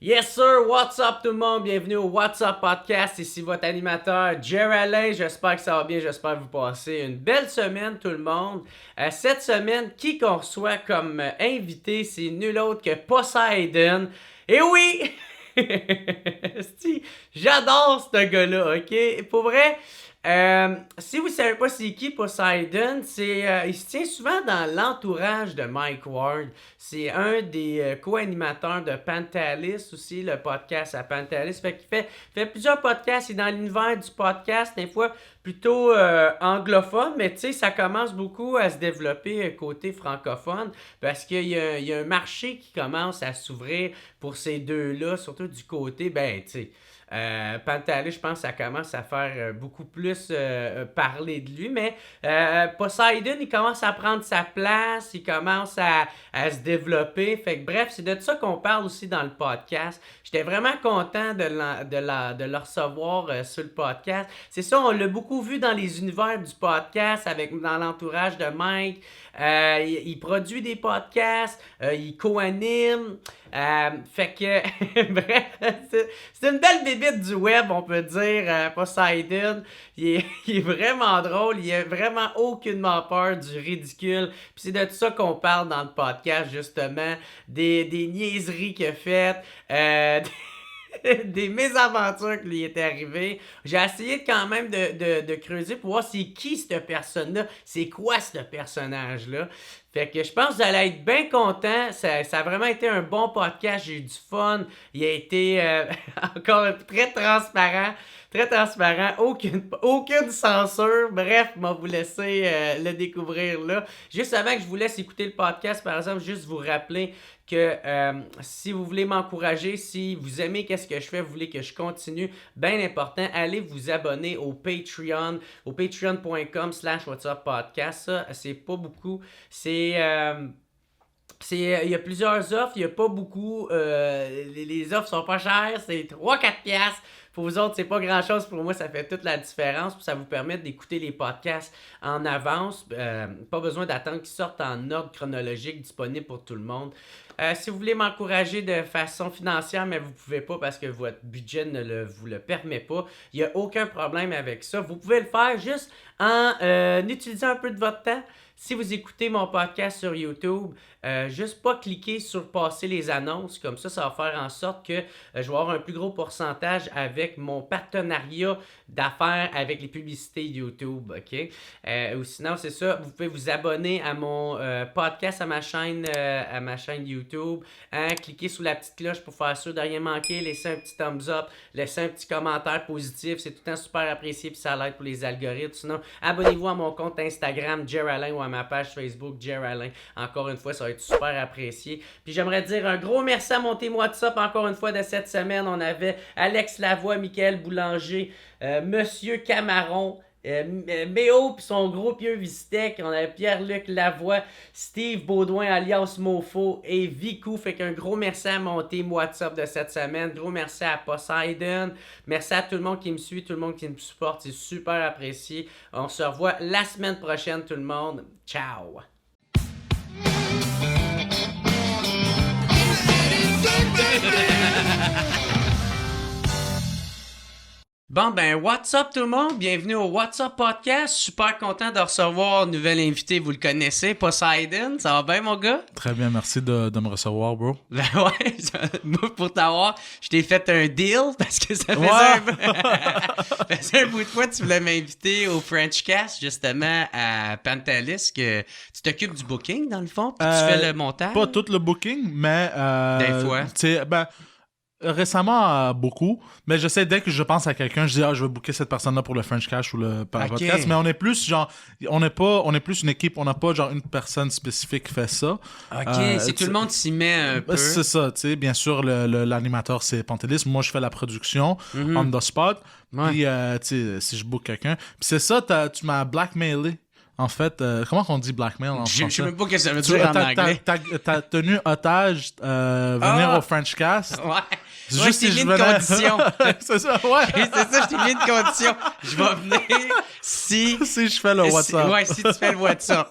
Yes sir, what's up tout le monde, bienvenue au What's Up Podcast, ici votre animateur Jerry Alain, j'espère que ça va bien, j'espère que vous passez une belle semaine tout le monde. Cette semaine, qui qu'on reçoit comme invité, c'est nul autre que Poseidon. Et oui, j'adore ce gars-là, ok? Pour vrai, si vous savez pas c'est qui Poseidon, il se tient souvent dans l'entourage de Mike Ward. C'est un des co-animateurs de Pantalis aussi, le podcast à Pantalis. Fait qu'il fait plusieurs podcasts. Il est dans l'univers du podcast, des fois plutôt anglophone, mais tu sais, ça commence beaucoup à se développer côté francophone parce qu'il y a un marché qui commence à s'ouvrir pour ces deux-là, surtout du côté, ben, tu sais. Pantalis, je pense que ça commence à faire beaucoup plus parler de lui, mais Poseidon, il commence à prendre sa place, il commence à se développer. Fait que bref, c'est de ça qu'on parle aussi dans le podcast. J'étais vraiment content de le recevoir sur le podcast. C'est ça, on l'a beaucoup vu dans les univers du podcast, dans l'entourage de Mike. Il produit des podcasts, il co-anime. Fait que, bref, c'est une belle bébite du web, on peut dire, Poseidon. Il est vraiment drôle, il a vraiment aucunement peur du ridicule. Puis c'est de ça qu'on parle dans le podcast, justement, des niaiseries qu'il a faites, des mésaventures qui lui étaient arrivées. J'ai essayé quand même de creuser pour voir c'est qui cette personne-là, c'est quoi ce personnage-là. Fait que je pense que vous allez être bien content. Ça a vraiment été un bon podcast. J'ai eu du fun. Il a été encore très transparent. Très transparent. Aucune censure. Bref, moi vous laisser le découvrir là. Juste avant que je vous laisse écouter le podcast, par exemple, juste vous rappeler que si vous voulez m'encourager, si vous aimez qu'est-ce que je fais, vous voulez que je continue, bien important, allez vous abonner au Patreon, au patreon.com/whatsuppodcast. Ça, c'est pas beaucoup. Il y a plusieurs offres, il n'y a pas beaucoup. Les offres sont pas chères, c'est 3-4 piastres. Pour vous autres, c'est pas grand-chose. Pour moi, ça fait toute la différence. Puis ça vous permet d'écouter les podcasts en avance. Pas besoin d'attendre qu'ils sortent en ordre chronologique disponible pour tout le monde. Si vous voulez m'encourager de façon financière, mais vous pouvez pas parce que votre budget ne vous le permet pas, il n'y a aucun problème avec ça. Vous pouvez le faire juste en utilisant un peu de votre temps. Si vous écoutez mon podcast sur YouTube, juste pas cliquer sur passer les annonces, comme ça va faire en sorte que je vais avoir un plus gros pourcentage avec mon partenariat d'affaires avec les publicités YouTube, ok? Ou sinon, c'est ça, vous pouvez vous abonner à mon podcast, à ma chaîne YouTube, hein? Cliquez sur la petite cloche pour faire sûr de rien manquer, laissez un petit thumbs up, laissez un petit commentaire positif, c'est tout le temps super apprécié puis ça l'aide pour les algorithmes. Sinon, abonnez-vous à mon compte Instagram, Jerry Alain, ou à ma page Facebook, Jerry Alain. Encore une fois, ça va être super apprécié. Puis j'aimerais dire un gros merci à mon team WhatsApp encore une fois de cette semaine. On avait Alex Lavoie, Michael Boulanger, Monsieur Camaron, Méo puis son gros pieux Vistec, on avait Pierre-Luc Lavoie, Steve Baudouin alias Mofo et Vicou. Fait qu'un gros merci à mon team WhatsApp de cette semaine. Gros merci à Poseidon. Merci à tout le monde qui me suit, tout le monde qui me supporte. C'est super apprécié. On se revoit la semaine prochaine tout le monde. Ciao! Bon ben, what's up tout le monde? Bienvenue au What's Up Podcast. Super content de recevoir un nouvel invité, vous le connaissez, Poseidon. Ça va bien mon gars? Très bien, merci de me recevoir, bro. Ben ouais, moi pour t'avoir, je t'ai fait un deal parce que ça faisait, ça faisait un bout de fois que tu voulais m'inviter au Frenchcast, justement, à Pantalis, que tu t'occupes du booking dans le fond, puis tu fais le montage. Pas tout le booking, mais... des fois. Tu sais, récemment, beaucoup. Mais je sais, dès que je pense à quelqu'un, je dis, je vais booker cette personne-là pour le French Cash ou le podcast. Mais on est plus, genre, on est plus une équipe, on n'a pas, genre, une personne spécifique qui fait ça. OK, c'est tout le monde s'y met un peu. C'est ça, tu sais. Bien sûr, l'animateur, c'est Pantelis. Moi, je fais la production, on the spot. Ouais. Puis, tu sais, si je book quelqu'un. Puis c'est ça, tu m'as blackmailé. En fait, comment qu'on dit blackmail en français? Je sais même pas ce que ça veut dire en anglais. T'as tenu otage venir au French Cast. Ouais. Juste Ouais, si je t'ai je mis une venais- condition. C'est ça, ouais. C'est ça, je t'ai mis une condition. Je vais venir si... Si je fais le WhatsApp. Ouais, si tu fais le WhatsApp.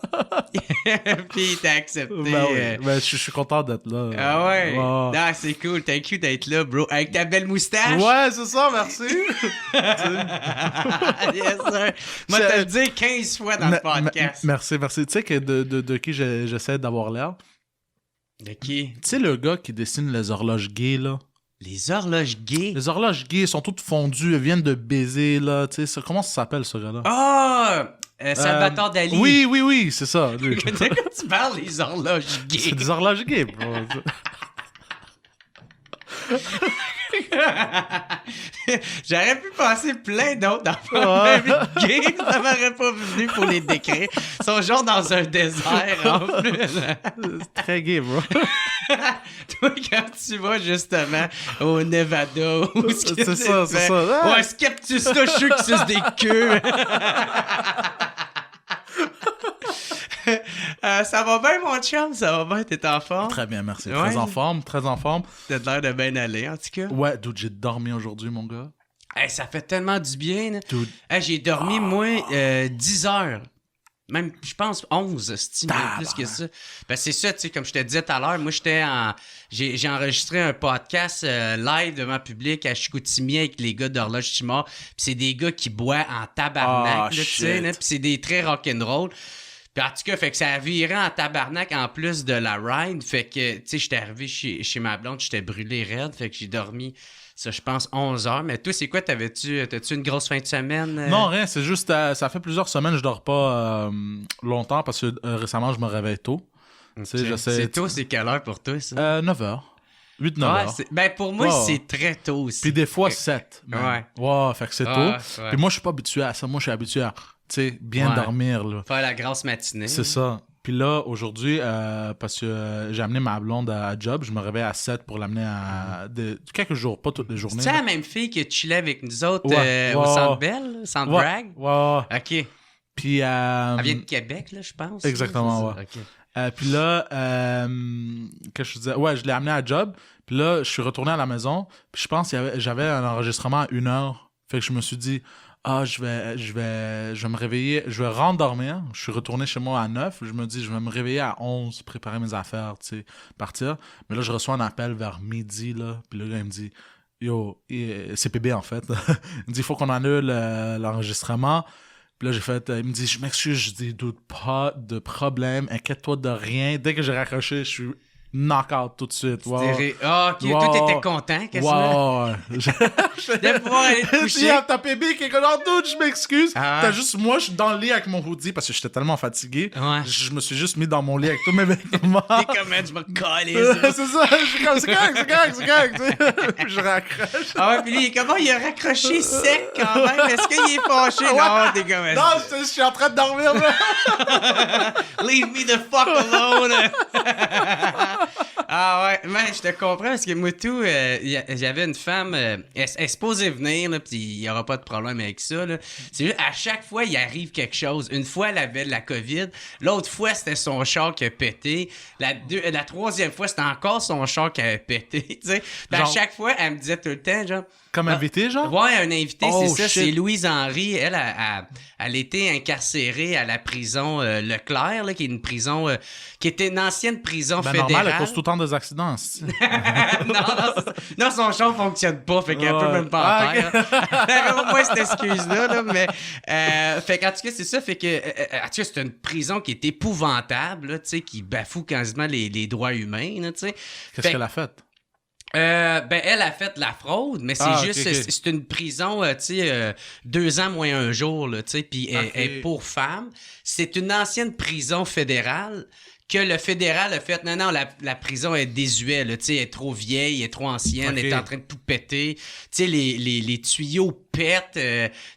Puis t'as accepté. Ben oui, ben, je suis content d'être là. Ah ouais? Ouais. Ah, c'est cool. Thank you d'être là, bro. Avec ta belle moustache. Ouais, c'est ça, merci. Yes, sir. Moi, t'as le dire 15 fois dans le podcast. Merci. Tu sais que de qui j'essaie d'avoir l'air? De qui? Tu sais le gars qui dessine les horloges gays, là? Les horloges gays. Les horloges gays sont toutes fondues, elles viennent de baiser, là. Tu sais, comment ça s'appelle, ce gars-là? Ah! Salvatore Dali. Oui, c'est ça. lui. De quoi tu parles, les horloges C'est gays? des horloges gays, bro. J'aurais pu passer plein d'autres enfants, Ouais. même gays, ça m'aurait pas venu pour les décrire. Ils sont genre dans un désert, en plus. C'est très gay, bro. Toi, quand tu vas justement au Nevada, où C'est ça. Ouais. Ouais, Skeptus, là, je suis sûr que c'est des queues. Ça va bien, mon chum? Ça va bien? T'es en forme? Très bien, merci. Ouais. Très en forme. T'as l'air de bien aller, en tout cas. Ouais, dude, j'ai dormi aujourd'hui, mon gars. Hey, ça fait tellement du bien. Là. Dude. Hey, j'ai dormi, moi, 10 heures. Même, je pense, 11, plus que ça. Ben, c'est ça, tu sais, comme je te disais tout à l'heure, moi, j'ai enregistré un podcast live devant le public à Chicoutimi avec les gars d'Horloge Timor. Puis c'est des gars qui boivent en tabarnak, là, tu sais, là. Puis c'est des très rock'n'roll. Puis en tout cas, fait que ça a viré en tabarnak en plus de la ride. Fait que, tu sais, j'étais arrivé chez ma blonde, j'étais brûlé raide. Fait que j'ai dormi, ça, je pense, 11 heures. Mais toi, c'est quoi? T'as-tu une grosse fin de semaine? Non, rien, c'est juste, ça fait plusieurs semaines que je dors pas longtemps parce que récemment, je me réveille tôt. Tu sais, j'essaie- C'est tôt, c'est quelle heure pour toi, ça? 9h. 8-9 Ouais, heures. ben pour moi, Ouais. c'est très tôt aussi. Puis des fois 7. Ouais. Ouais, fait que c'est tôt. Ouais. Puis moi, je suis pas habitué à ça. Moi, je suis habitué à, tu sais, bien Ouais. dormir, là. Faire la grasse matinée. C'est ça. Puis là, aujourd'hui, parce que j'ai amené ma blonde à job, je me réveille à 7 pour l'amener à quelques jours, pas toutes les journées. C'est là. la même fille qui chillait avec nous autres Ouais, au ouais. Centre Bell, Centre Ouais, Bragg? ouais. OK. Puis, Elle vient de Québec, là, je pense. Exactement, C'est ça? ouais. OK. puis là, qu'est-ce que je disais? Ouais, je l'ai amené à job. Puis là, je suis retourné à la maison. Puis je pense que j'avais un enregistrement à 1h. Fait que je me suis dit, je vais me réveiller, je vais rendormir. Je suis retourné chez moi à 9. Je me dis, je vais me réveiller à 11, préparer mes affaires, tu sais, partir. Mais là, je reçois un appel vers midi, là. Puis le gars, il me dit, yo, CPB en fait. Il me dit, il faut qu'on annule l'enregistrement. Puis là, il me dit, je m'excuse, je dis, doute pas de problème, inquiète-toi de rien. Dès que j'ai raccroché, je suis knock-out tout de suite. Wow. Ah, OK. Toi, t'étais content, quasiment. Wow. De pouvoir aller te Il y coucher. a ta bébé qui est comme, oh, dude, je m'excuse. Ah. T'as juste, moi, je suis dans le lit avec mon hoodie parce que j'étais tellement fatigué. Ouais. Je me suis juste mis dans mon lit avec tous mes vêtements. T'es comme, man, je me calais. C'est ça, je suis comme, c'est correct, tu sais. Puis je raccroche. Ah ouais, puis lui, comment il a raccroché sec quand même? Est-ce qu'il est fâché? Non, t'es comme... Non, je suis en train de dormir, là. Leave me the fuck alone! Ah ouais, man, je te comprends parce que moi tout, j'avais une femme, elle est supposée venir, là, pis il y aura pas de problème avec ça, là. C'est juste, à chaque fois, il arrive quelque chose. Une fois, elle avait de la COVID. L'autre fois, c'était son char qui a pété. La troisième fois, c'était encore son char qui avait pété, tu sais. Pis à Genre- chaque fois, elle me disait tout le temps, genre... Comme invité, genre? Ouais, un invité, Oh, c'est ça, shit. c'est Louise Henry. Elle était incarcérée à la prison Leclerc, là, qui est une prison, qui était une ancienne prison Ben fédérale. normal, elle cause tout le temps des accidents. c'est- non, c'est ça. Non, son char fonctionne pas, fait qu'elle Ouais. peut même pas en Ah, faire. Elle avait au moins cette excuse-là, là, mais... fait qu'en tout cas, c'est ça, fait que... en tout cas, c'est une prison qui est épouvantable, là, tu sais, qui bafoue quasiment les droits humains, là, tu sais. Qu'est-ce Fait- qu'elle a fait? Ben, elle a fait de la fraude, mais c'est Ah, juste, ok, ok. c'est une prison, tu sais, 2 ans moins un jour, là, tu sais, puis Ok. elle est pour femmes. C'est une ancienne prison fédérale que le fédéral a fait. Non, la prison est désuète, là, tu sais, elle est trop vieille, elle est trop ancienne, Ok. elle est en train de tout péter. Tu sais, les tuyaux pète, tu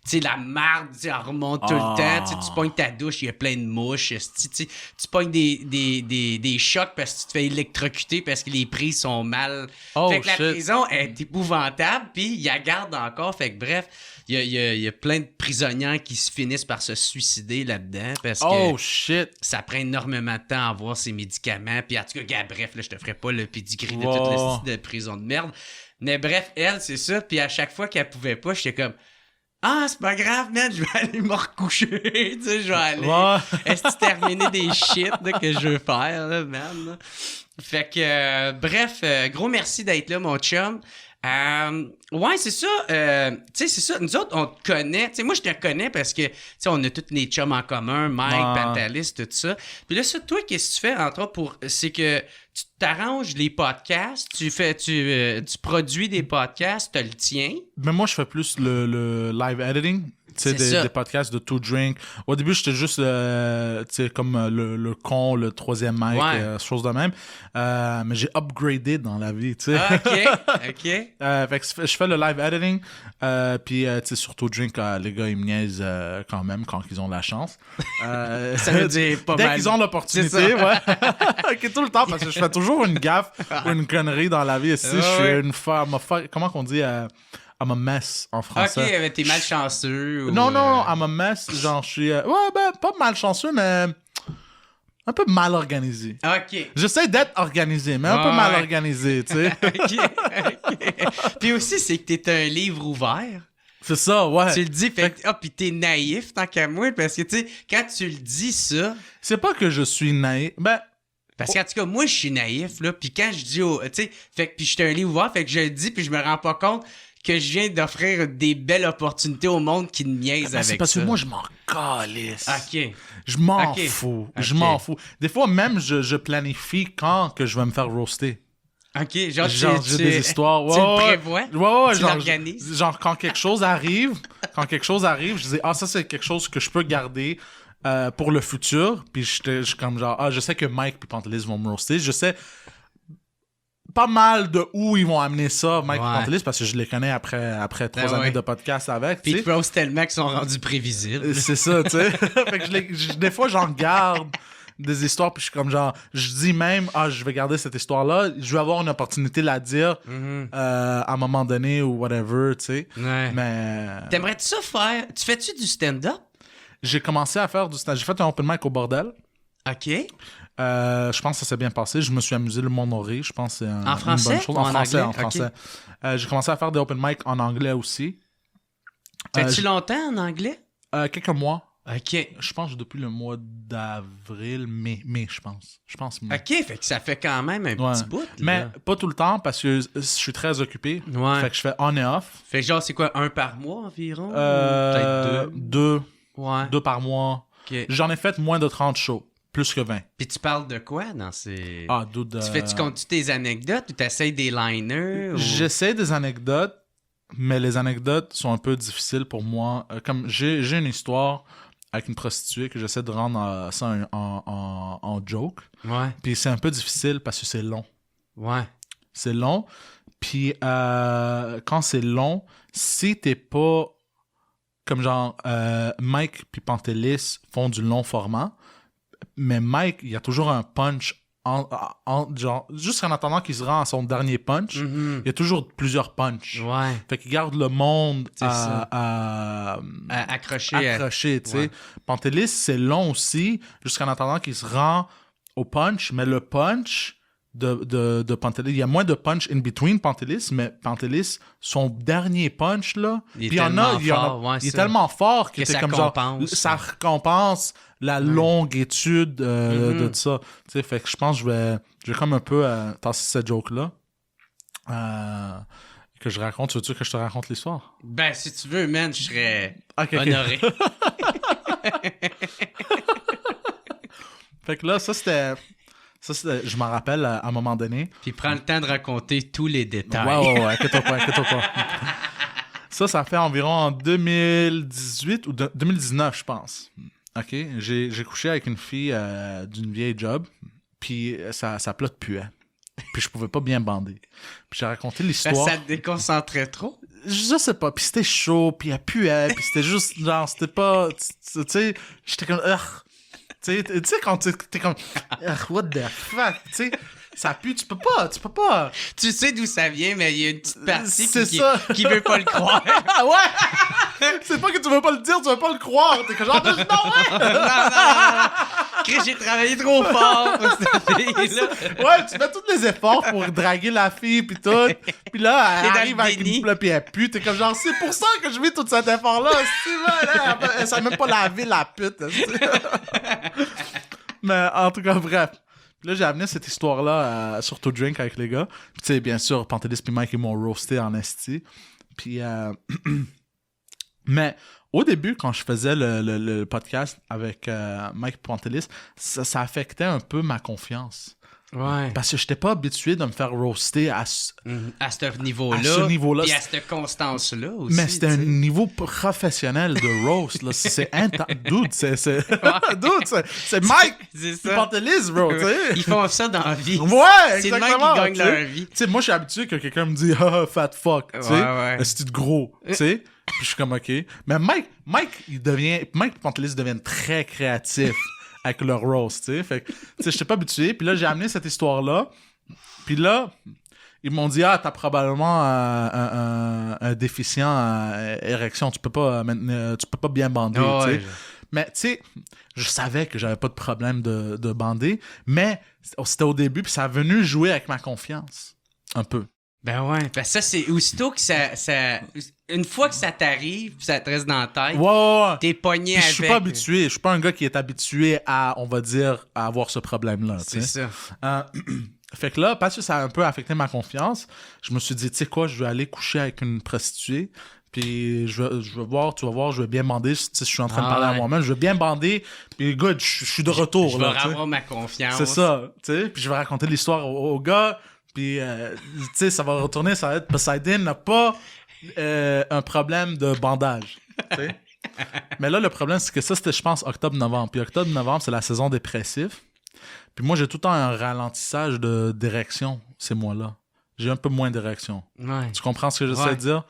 sais, la marde, tu sais, elle remonte tout le temps, tu sais, tu pognes ta douche, il y a plein de mouches, tu pognes des chocs parce que tu te fais électrocuter parce que les prises sont mal. Fait que la prison est épouvantable, puis il la garde encore, fait que bref, il y a plein de prisonniers qui se finissent par se suicider là-dedans parce que ça prend énormément de temps à avoir ces médicaments, puis en tout cas, bref, là, je te ferai pas le pedigree de toute la style de prison de merde. Mais bref, elle, c'est ça. Puis à chaque fois qu'elle pouvait pas, j'étais comme ah, c'est pas grave, man, je vais aller me recoucher. Tu sais, je vais aller. Est-ce que terminer des shit là, que je veux faire, là, man? Là. Fait que, bref, gros merci d'être là, mon chum. Ouais, c'est ça. Tu sais, c'est ça. Nous autres, on te connaît. Tu sais, moi, je te connais parce que, tu sais, on a tous les chums en commun, Mike, Pantalis, tout ça. Puis là, ça, toi, qu'est-ce que tu fais, entre autres, pour... C'est que tu t'arranges les podcasts, tu produis des podcasts, tu le tiens. Mais moi, je fais plus le live editing. Tu sais, des podcasts de Two Drink. Au début, j'étais juste, tu sais, comme le con, le troisième mic, chose de même. Mais j'ai upgradé dans la vie, tu sais. Ah, OK. Fait que je fais le live editing. Puis, tu sais, sur Two Drink, les gars, ils me niaisent quand même quand ils ont la chance. Ça veut dire pas mal. Dès qu'ils ont l'opportunité, ouais. Okay, tout le temps, parce que je fais toujours une gaffe ou une connerie dans la vie. Ici, je suis une femme. Comment qu'on dit... I'm a mess en français. OK, mais t'es malchanceux. Non, I'm a mess. Genre, je suis... pas malchanceux, mais un peu mal organisé. OK. J'essaie d'être organisé, mais un peu mal organisé, tu sais. OK. Puis aussi, c'est que t'es un livre ouvert. C'est ça, ouais. Tu le dis, puis t'es naïf tant qu'à moi, parce que, tu sais, quand tu le dis, ça... C'est pas que je suis naïf, parce qu'en tout cas, moi, je suis naïf, là, puis quand je dis... tu sais, puis je suis un livre ouvert, fait que je le dis, puis je me rends pas compte que je viens d'offrir des belles opportunités au monde qui me niaise avec ça. C'est parce que moi, je m'en calisse. OK. Je m'en fous. Okay. Je m'en fous. Des fois, même, je planifie quand que je vais me faire roaster. OK. Genre j'ai des histoires. Tu le prévois? Ouais. Tu l'organises? Genre, quand quelque chose arrive, je dis, ça, c'est quelque chose que je peux garder pour le futur. Puis je suis comme genre, je sais que Mike et Pantelis vont me roaster. Je sais... pas mal de où ils vont amener ça, Mike et Pantelis, parce que je les connais après 3 années de podcast avec. Puis ils roast tellement qu'ils sont rendus prévisibles. C'est ça, tu sais. Fait que des fois, j'en garde des histoires, puis je suis comme genre, je dis même, je vais garder cette histoire-là, je vais avoir une opportunité de la dire à un moment donné ou whatever, tu sais. Ouais. Mais... T'aimerais-tu ça faire... Tu fais-tu du stand-up? J'ai commencé à faire du stand-up. J'ai fait un open mic au bordel. OK. Je pense que ça s'est bien passé. Je me suis amusé, le monde aurait. Je pense que c'est en français, une bonne chose. En français. Okay. J'ai commencé à faire des open mic en anglais aussi. Fais-tu longtemps en anglais? Quelques mois. OK. Je pense depuis le mois d'avril, mai, je pense. Mai. OK, fait que ça fait quand même un petit bout. Là. Mais pas tout le temps parce que je suis très occupé. Ouais. Fait que je fais on et off. Fait que genre, c'est quoi, 1 par mois environ? Peut-être 2. Ouais. 2 par mois. Okay. J'en ai fait moins de 30 shows. Plus que 20. Puis tu parles de quoi dans ces... Tu comptes-tu tes anecdotes ou t'essayes des liners? Ou... J'essaie des anecdotes, mais les anecdotes sont un peu difficiles pour moi. Comme j'ai une histoire avec une prostituée que j'essaie de rendre ça en joke. Ouais. Puis c'est un peu difficile parce que c'est long. Ouais. C'est long. Puis quand c'est long, si t'es pas... Comme genre, Mike puis Pantelis font du long format, mais Mike, il y a toujours un punch genre, juste en attendant qu'il se rend à son dernier punch, il y a toujours plusieurs punchs. Ouais. Fait qu'il garde le monde accroché, tu sais. Pantelis, c'est long aussi, jusqu'en attendant qu'il se rend au punch, mais le punch de Pantelis, il y a moins de punch in between Pantelis, mais Pantelis, son dernier punch, là, il est tellement fort que ça comme compense. Genre, ça récompense la longue étude de ça. Tu sais, fait que je pense que je vais comme un peu tasser cette joke-là. Que je raconte. Tu veux-tu que je te raconte l'histoire? Ben, si tu veux, man, je serais honoré. Fait que là, ça, c'était, je m'en rappelle à un moment donné. Puis prends le temps de raconter tous les détails. Ouais, inquiète-toi pas. Ça fait environ en 2018 ou 2019, je pense. OK? J'ai couché avec une fille d'une vieille job, puis sa plotte puait. Puis je pouvais pas bien bander. Puis j'ai raconté l'histoire. Ça te déconcentrait trop? Je sais pas. Puis c'était chaud, puis elle puait, puis c'était juste, genre, c'était pas... Tu sais, j'étais comme... Tu sais, quand t'es comme... what the fuck? Tu sais, ça pue, tu peux pas. Tu sais d'où ça vient, mais il y a une petite partie qui veut pas le croire. Ouais! C'est pas que tu veux pas le dire, tu veux pas le croire. T'es que genre, non, ouais! non. Chris, j'ai travaillé trop fort pour cette fille-là. Ouais, tu fais tous les efforts pour draguer la fille pis tout. Pis là, elle arrive avec une plat pis elle pue. T'es comme genre, c'est pour ça que je vis tout cet effort-là. Elle sait même pas laver la pute. Mais en tout cas, bref. Là, j'ai amené cette histoire-là sur To Drink avec les gars. Puis tu sais, bien sûr, Pantelis et Mike, ils m'ont roasté en esti. Puis, mais au début, quand je faisais le podcast avec Mike et Pantelis, ça affectait un peu ma confiance. Ouais. Parce que j'étais pas habitué de me faire roaster à ce niveau-là. À ce niveau-là. Et à cette constance-là aussi. Mais c'était un niveau professionnel de roast. Là. C'est Dude, c'est Mike. C'est ça. Pantelis, bro. T'sais. Ils font ça dans la vie. Ouais, c'est exactement. le mec qui gagne leur vie. Tu sais, moi, je suis habitué que quelqu'un me dit fat fuck. Tu sais, ouais. c'est de gros. Tu sais. Puis je suis comme OK. Mais Mike Pantelis deviennent très créatifs. Avec leur roast, tu sais. Fait que, tu sais, j'étais pas habitué. Puis là, j'ai amené cette histoire-là. Puis là, ils m'ont dit, t'as probablement un déficient érection. Tu peux pas bien bander, tu sais. Mais, tu sais, je savais que j'avais pas de problème de bander. Mais c'était au début, puis ça a venu jouer avec ma confiance. Un peu. Ben ouais, ben ça c'est aussitôt que ça une fois que ça t'arrive, ça te reste dans la tête. Ouais. T'es pogné avec. Je suis pas habitué, je suis pas un gars qui est habitué à, on va dire, à avoir ce problème-là. C'est ça. Fait que là, parce que ça a un peu affecté ma confiance, je me suis dit, tu sais quoi, je vais aller coucher avec une prostituée. Puis je vais voir, tu vas voir, je vais bien bander. Je suis en train de parler à moi-même, je vais bien bander. Puis good, je suis de retour. Je vais avoir ma confiance. C'est ça, tu sais. Puis je vais raconter l'histoire au gars. Puis, tu sais, ça va retourner, ça va être Poseidon n'a pas un problème de bandage. Tu sais. Mais là, le problème, c'est que ça, c'était, je pense, octobre-novembre. Puis octobre-novembre, c'est la saison dépressive. Puis moi, j'ai tout le temps un ralentissage d'érection ces mois-là. J'ai un peu moins d'érection. Ouais. Tu comprends ce que j'essaie de dire?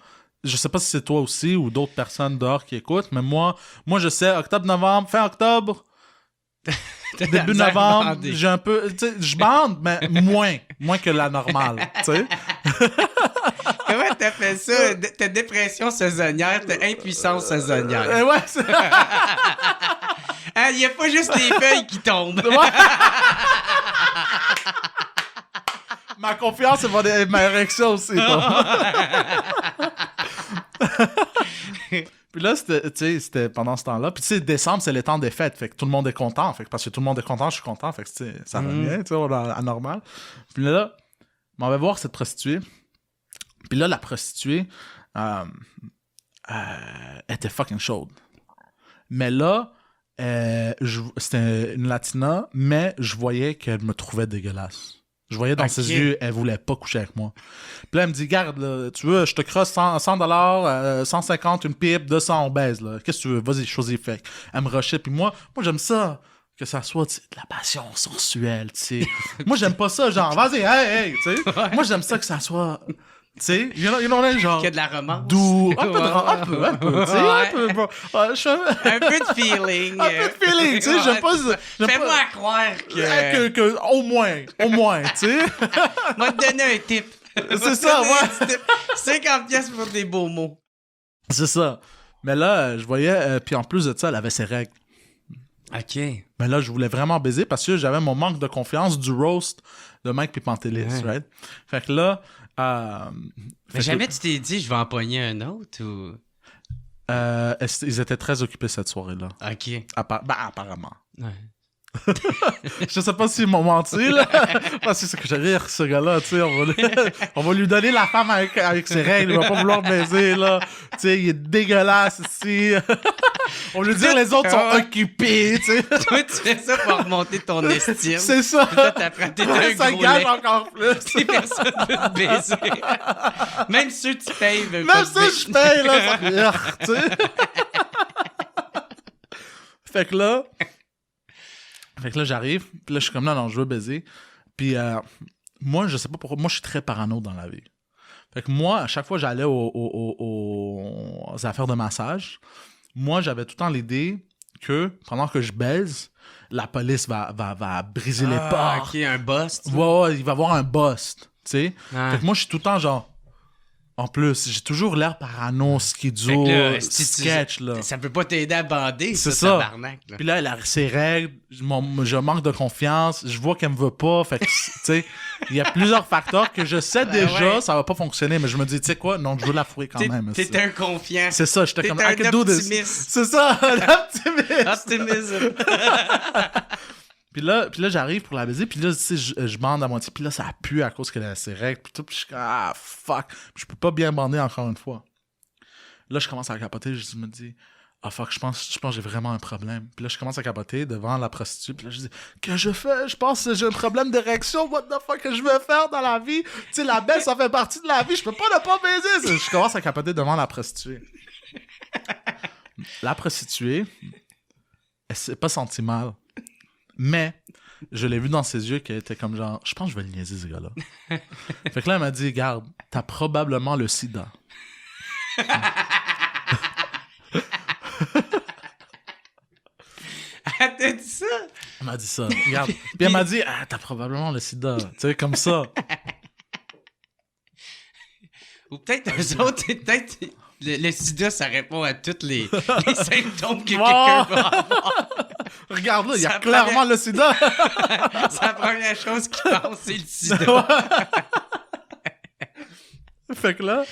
Je sais pas si c'est toi aussi ou d'autres personnes dehors qui écoutent, mais moi je sais, octobre-novembre, fin octobre... Début novembre, j'ai un peu... Tu sais, je bande, mais moins que la normale, tu sais. Comment t'as fait ça? T'as dépression saisonnière, t'as impuissance saisonnière. Ouais, c'est... Il y a pas juste les feuilles qui tombent. Ouais. Ma confiance et ma érection aussi. Puis là, c'était pendant ce temps-là. Puis tu sais, décembre, c'est le temps des fêtes. Fait que tout le monde est content. Fait que parce que tout le monde est content, je suis content. Fait que ça revient, tu sais, à normal. Puis là, on va voir cette prostituée. Puis là, la prostituée était fucking chaude. Mais là, c'était une latina, mais je voyais qu'elle me trouvait dégueulasse. Je voyais dans ses yeux, elle voulait pas coucher avec moi. Puis là, elle me dit, garde, là, tu veux, je te crosse $100, 150, une pipe, 200, on baise, là. Qu'est-ce que tu veux? Vas-y, choisis. Fait. Elle me rushait. Puis moi, j'aime ça. Que ça soit, tu sais, de la passion sensuelle, tu sais. Moi, j'aime pas ça, genre, vas-y, hey, tu sais. Moi, j'aime ça que ça soit... Tu sais, il y en a genre... Qu'il y a de la romance. Doux. Un peu, tu sais. Un peu de feeling. Un peu de feeling, tu sais. J'aime pas... Fais-moi croire que au moins, tu sais. Moi, te donner un tip. C'est ça, ouais. 50 pièces pour des beaux mots. C'est ça. Mais là, je voyais... puis en plus de ça, elle avait ses règles. OK. Mais là, je voulais vraiment baiser parce que j'avais mon manque de confiance du roast de Mike Pantelis, right? Fait que là... mais jamais tu t'es dit, je vais en pogner un autre ou... ils étaient très occupés cette soirée-là. OK. Apparemment. Ouais. Je sais pas s'ils m'ont menti, là. Parce que c'est que j'ai rire, ce gars-là, tu sais. On va lui donner la femme avec ses règles. Il va pas vouloir baiser, là. Tu sais, il est dégueulasse ici. On va lui dire les autres sont occupés, tu sais. Toi, tu fais ça pour remonter ton estime. C'est ça. Puis toi, t'apprends tes deux ça gros gage laits. encore plus. Si personne veut te baiser. Même ceux que tu payes veulent Même pas ça, te baiser. je paye, là. Ça rire, tu sais. Fait que là, j'arrive. Puis là, je suis comme, non, je veux baiser. Puis moi, je sais pas pourquoi, moi, je suis très parano dans la vie. Fait que moi, à chaque fois que j'allais aux affaires de massage, moi, j'avais tout le temps l'idée que pendant que je baise, la police va briser les portes. Ok, un bust. Ouais, il va y avoir un bust, tu sais. Ah. Fait que moi, je suis tout le temps genre... En plus, j'ai toujours l'air parano, schizo, sketch, là. Ça peut pas t'aider à bander, C'est ça, ça. tabarnak. Là. Puis là, elle a ses règles, je manque de confiance, je vois qu'elle me veut pas, fait que, tu sais, il y a plusieurs facteurs que je sais déjà, ça va pas fonctionner, mais je me dis, tu sais quoi, non, je veux la fourrer quand même. T'es un confiant. C'est ça, j'étais comme, un I can do this. optimiste. C'est ça, l'optimisme. Optimisme. Puis là, j'arrive pour la baiser, puis là, tu sais, je bande à moitié, puis là, ça pue à cause qu'elle a ses règles, puis tout, puis je suis comme, ah, fuck. Puis je peux pas bien bander encore une fois. Là, je commence à capoter, je me dis, ah, fuck, je pense que j'ai vraiment un problème. Puis là, je commence à capoter devant la prostituée, puis là, je dis, que je fais? Je pense que j'ai un problème d'érection, what the fuck, que je vais faire dans la vie? Tu sais, la baisse, ça fait partie de la vie, je peux pas ne pas baiser. Je commence à capoter devant la prostituée. La prostituée, elle s'est pas sentie mal. Mais, je l'ai vu dans ses yeux qu'elle était comme genre, je pense que je vais le niaiser, ce gars-là. Fait que là, elle m'a dit, regarde, t'as probablement le sida. Elle t'a dit ça? Elle m'a dit ça. Regarde. Puis elle m'a dit, ah, t'as probablement le sida. Tu sais, comme ça. Ou peut-être eux autres, peut-être le sida, ça répond à tous les symptômes que quelqu'un peut avoir. Regarde là, il y a clairement le sida. C'est la première chose qu'il pense, c'est le sida. Fait que là...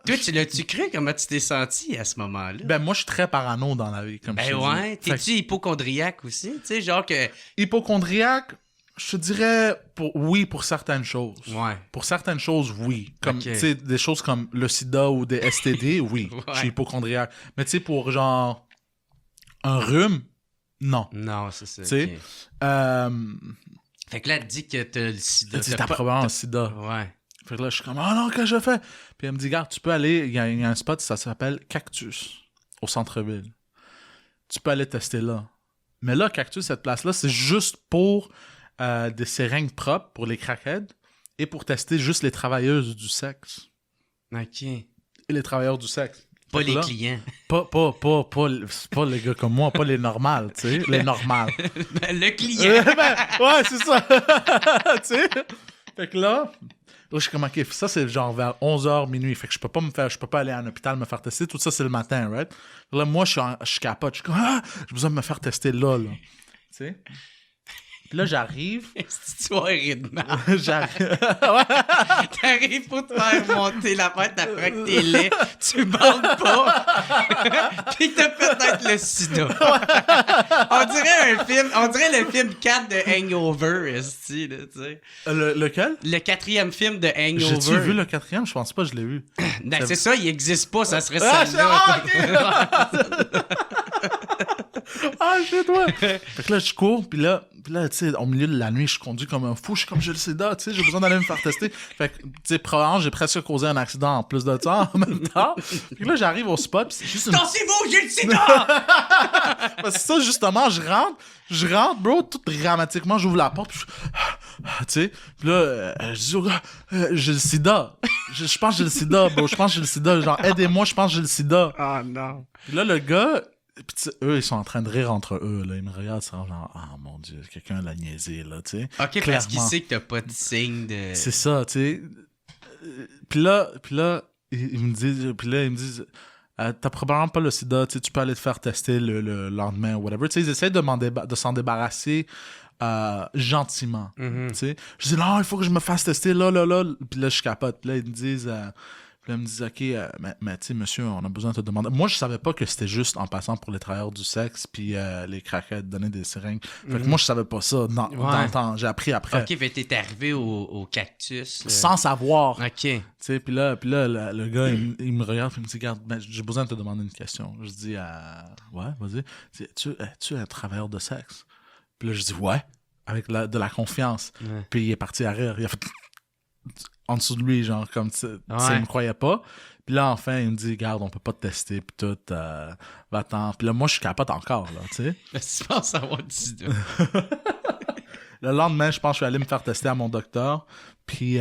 Toi, tu l'as-tu cru? Comment tu t'es senti à ce moment-là? Ben, moi, je suis très parano dans la vie, comme je te ouais. dis. T'es-tu hypochondriaque aussi? Tu sais, genre que... Hypochondriaque, je te dirais, oui, pour certaines choses. Ouais. Pour certaines choses, oui. Comme, Ok. tu sais, des choses comme le sida ou des STD, oui. Ouais. Je suis hypochondriaque. Mais tu sais, pour genre un rhume, non. Non, c'est ça. Tu sais, Fait que là, elle te dit que t'as le sida. t'as probablement le sida. Ouais. Fait que là, je suis comme, oh non, qu'est-ce que je fais? Puis elle me dit, regarde, tu peux aller, il y a un spot, ça s'appelle Cactus, au centre-ville. Tu peux aller tester là. Mais là, Cactus, cette place-là, c'est juste pour des seringues propres pour les crackheads et pour tester juste les travailleuses du sexe. OK. Et les travailleurs du sexe. Pas Fait que les là, clients. pas les gars comme moi, pas les normales, tu sais, les normales. Le client. Ouais, c'est ça. Tu sais? Fait que là, je suis comme, OK, ça, c'est genre vers 11h, minuit. Fait que je peux pas aller à un hôpital me faire tester. Tout ça, c'est le matin, right? Là, moi, je capote. Je suis comme, j'ai besoin de me faire tester là. Tu sais? Puis là, j'arrive. C'est une soirée de merde. J'arrive. T'arrives pour te faire monter la tête après que t'es laid. Tu bandes pas. Puis t'as peut-être le sida. On dirait le film 4 de Hangover, esti, là, tu sais. Lequel? Le 4e film de Hangover. J'ai-tu vu le 4e? Je pense pas que je l'ai vu. Non, c'est ça, il existe pas, ça serait Ah, ça. Ah, shit, ouais. Fait que là, je cours, puis là, tu sais, au milieu de la nuit, je conduis comme un fou. Je suis comme, j'ai le sida, tu sais, j'ai besoin d'aller me faire tester. Fait que, tu sais, probablement, j'ai presque causé un accident en plus de ça, en même temps. Puis là, j'arrive au spot, puis c'est juste une... Dansez-vous, j'ai le sida! Parce que ça, justement, je rentre, bro, tout dramatiquement, j'ouvre la porte, puis tu sais, puis là, je dis au gars, j'ai le sida. Je pense que j'ai le sida, bro, je pense que j'ai le sida. Genre, aidez-moi, je pense que j'ai le sida. Oh non. Puis là, le gars... Pis eux, ils sont en train de rire entre eux, là. Ils me regardent, c'est genre, ah mon Dieu, quelqu'un l'a niaisé, là, tu sais. Ok, clairement. parce qu'il sait que t'as pas de signe de... C'est ça, tu sais. Puis là, ils me disent, t'as probablement pas le sida, tu sais, tu peux aller te faire tester le lendemain ou whatever. Tu sais, ils essaient de s'en débarrasser gentiment, tu sais. Je dis, non, il faut que je me fasse tester, là. Puis là, je capote. Puis là, ils me disent... Puis là, elle me dit, OK, mais tu sais, monsieur, on a besoin de te demander. Moi, je savais pas que c'était juste en passant pour les travailleurs du sexe puis les craquettes, donner des seringues. Fait que moi, je savais pas ça dans le temps. J'ai appris après. Ok, fait que t'es arrivé au cactus. Sans savoir. Ok. Tu sais, puis là, le gars, il me regarde et il me dit, regarde, j'ai besoin de te demander une question. Je dis, ouais, vas-y. Tu es un travailleur de sexe? Puis là, je dis, ouais, avec de la confiance. Ouais. Puis il est parti à rire. Il a fait... en dessous de lui, genre, comme ça, il me croyait pas. Puis là, enfin, il me dit, regarde, on peut pas te tester, puis tout, va-t'en. Puis là, moi, je capote encore, là, tu sais. Là, tu penses avoir du sida. Le lendemain, je pense que je suis allé me faire tester à mon docteur. Puis,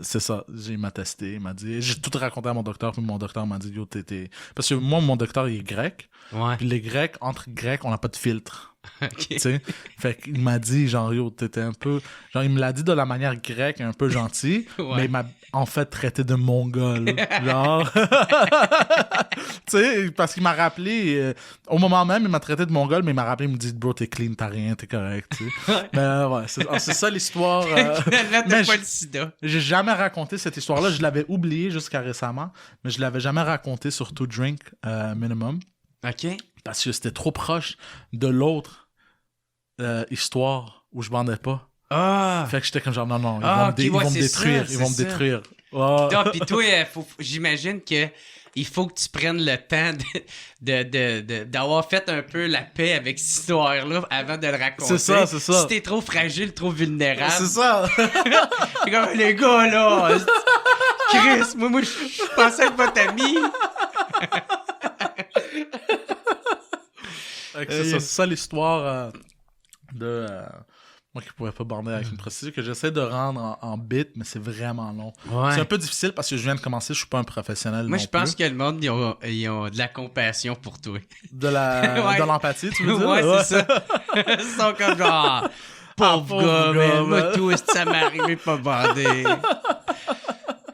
c'est ça. Il m'a testé. Il m'a dit... J'ai tout raconté à mon docteur. Puis mon docteur m'a dit, yo, t'es... Parce que moi, mon docteur, il est grec. Ouais. Puis les Grecs, entre Grecs, on n'a pas de filtre. Ok. Tu sais? Fait qu'il m'a dit, genre, yo, t'étais un peu... Genre, il me l'a dit de la manière grecque, un peu gentille, Ouais. mais il m'a en fait traité de mongol. Genre... tu sais, parce qu'il m'a rappelé... au moment même, il m'a traité de mongol, mais il m'a rappelé, il me dit, bro, t'es clean, t'as rien, t'es correct, tu sais. Mais ouais, c'est ça l'histoire. Finalement, mais t'as pas le sida. j'ai jamais raconté cette histoire-là. Je l'avais oubliée jusqu'à récemment, mais je l'avais jamais raconté sur To Drink Minimum. OK. Parce que c'était trop proche de l'autre histoire où je bandais pas. Ah! Fait que j'étais comme genre, non, Ah, ils vont me c'est détruire, ça, ils vont c'est me ça. détruire. Oh. Non, pis toi, j'imagine que il faut que tu prennes le temps d'avoir fait un peu la paix avec cette histoire-là avant de le raconter. C'est ça. Si t'es trop fragile, trop vulnérable. C'est ça. C'est comme les gars, là. Chris, moi, je pensais être votre ami. Fait que c'est ça l'histoire de... moi qui pouvais pas bander avec une prostituée que j'essaie de rendre en bit, mais c'est vraiment long. Ouais. C'est un peu difficile parce que je viens de commencer, je suis pas un professionnel Moi, non je pense plus. que le monde, ils ont de la compassion pour toi. De Ouais. l'empathie, tu veux dire? Ouais, c'est ça. Ils sont comme genre, pauvre gars, man. Moi, tout, ça m'est arrivé de pas bander.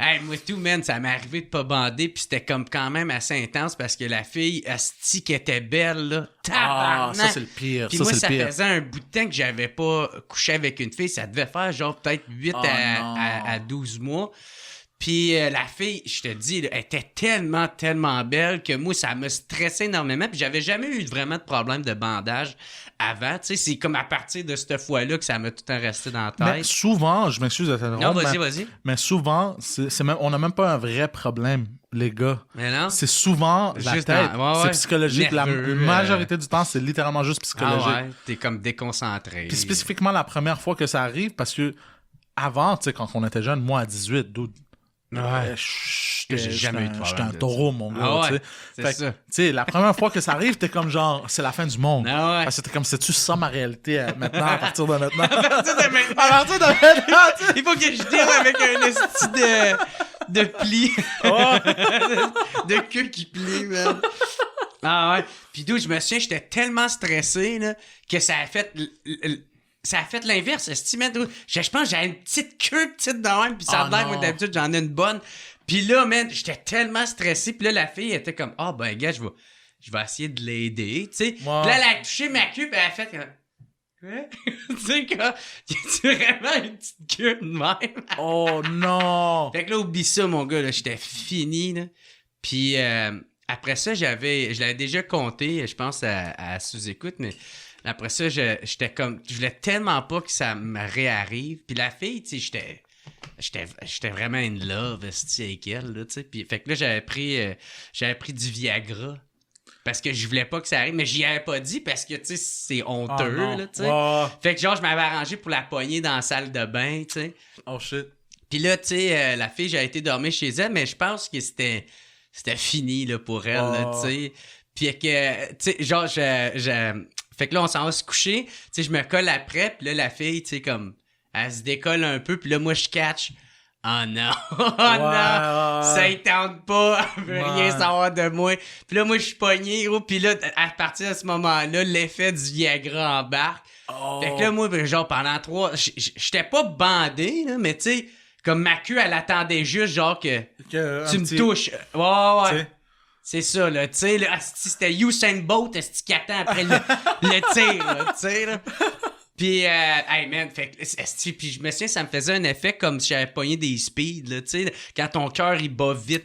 Hey, moi, tout, man, ça m'est arrivé de pas bander, puis c'était comme quand même assez intense parce que la fille, asti, qui était belle, là. Ah, Tabarnak! ça c'est le pire. Puis Ça moi, c'est ça le pire. faisait un bout de temps que j'avais pas couché avec une fille. Ça devait faire genre peut-être 8 Oh, non. à 12 mois. Puis la fille, je te dis, là, elle était tellement, tellement belle que moi, ça me stressait énormément. Puis j'avais jamais eu vraiment de problème de bandage avant. Tu sais, c'est comme à partir de cette fois-là que ça m'a tout le temps resté dans la Mais tête. souvent, je m'excuse de t'interrompre, Non, vas-y, mais, vas-y. mais souvent, c'est même, on n'a même pas un vrai problème, les gars. Mais non? C'est souvent la Juste tête. ouais, C'est ouais. psychologique. Nerveux, la majorité du temps, c'est littéralement juste Ah psychologique. ouais, t'es comme déconcentré. Puis spécifiquement la première fois que ça arrive, parce que avant, tu sais, quand on était jeune, moi à 18, Ouais. j'étais J'ai jamais eu de j'étais problème un de taureau, mon gars. Ah ouais, tu sais. c'est Fait que, ça. tu sais, la première fois que ça arrive, t'es comme genre, c'est la fin du monde. Ah ouais. Parce que t'es comme, c'est-tu ça ma réalité maintenant, à partir de maintenant? À partir de maintenant, À partir de maintenant, tu sais. il faut que je deal avec un esti de pli. de queue qui plie, man. Ah ouais. Puis d'où je me souviens, j'étais tellement stressé là, que ça a fait... Ça a fait l'inverse, esti, man. Je pense que j'avais une petite queue petite de même, puis ça a Oh l'air, non. moi, d'habitude, j'en ai une bonne. Puis là, man, j'étais tellement stressé. Puis là, la fille était comme, ah, ben, gars, je vais essayer de l'aider, tu sais. Puis là, elle a touché ma queue, puis elle a fait comme, quoi? Tu sais, quoi? Tu vraiment une petite queue de même? Oh non! Fait que là, oublie ça, mon gars, là, j'étais fini, là. Puis après ça, je l'avais déjà compté, je pense, à sous-écoute, mais après ça, j'étais comme, je voulais tellement pas que ça me réarrive. Puis la fille, tu sais, j'étais vraiment in love, avec elle, là, tu sais. Puis fait que là, j'avais pris du Viagra. Parce que je voulais pas que ça arrive, mais j'y avais pas dit parce que, tu sais, c'est honteux, Oh non. là, tu sais. Oh, Fait que genre, je m'avais arrangé pour la pogner dans la salle de bain, tu sais. oh shit. Puis là, tu sais, la fille, j'ai été dormir chez elle, mais je pense que c'était fini, là, pour elle, là, tu sais. Puis que, tu sais, genre, fait que là, on s'en va se coucher. Tu sais, je me colle après, puis là, la fille, tu sais, comme, elle se décolle un peu, puis là, moi, je catch. Oh non, oh non, ça y tente pas, elle veut rien savoir de moi. Puis là, moi, je suis pogné, gros, puis là, à partir de ce moment-là, l'effet du Viagra embarque. Oh. Fait que là, moi, genre, pendant 3... J'étais pas bandé, là, mais tu sais, comme ma queue, elle attendait juste, genre, que tu me touches. Ouais. T'sais. C'est ça, là, tu sais, là, asti, c'était Usain Bolt, asti, qui attend après le tir, là, tu sais, là. Puis, hey, man, fait que, asti, puis je me souviens, ça me faisait un effet comme si j'avais pogné des speeds, là, tu sais, quand ton cœur, il bat vite.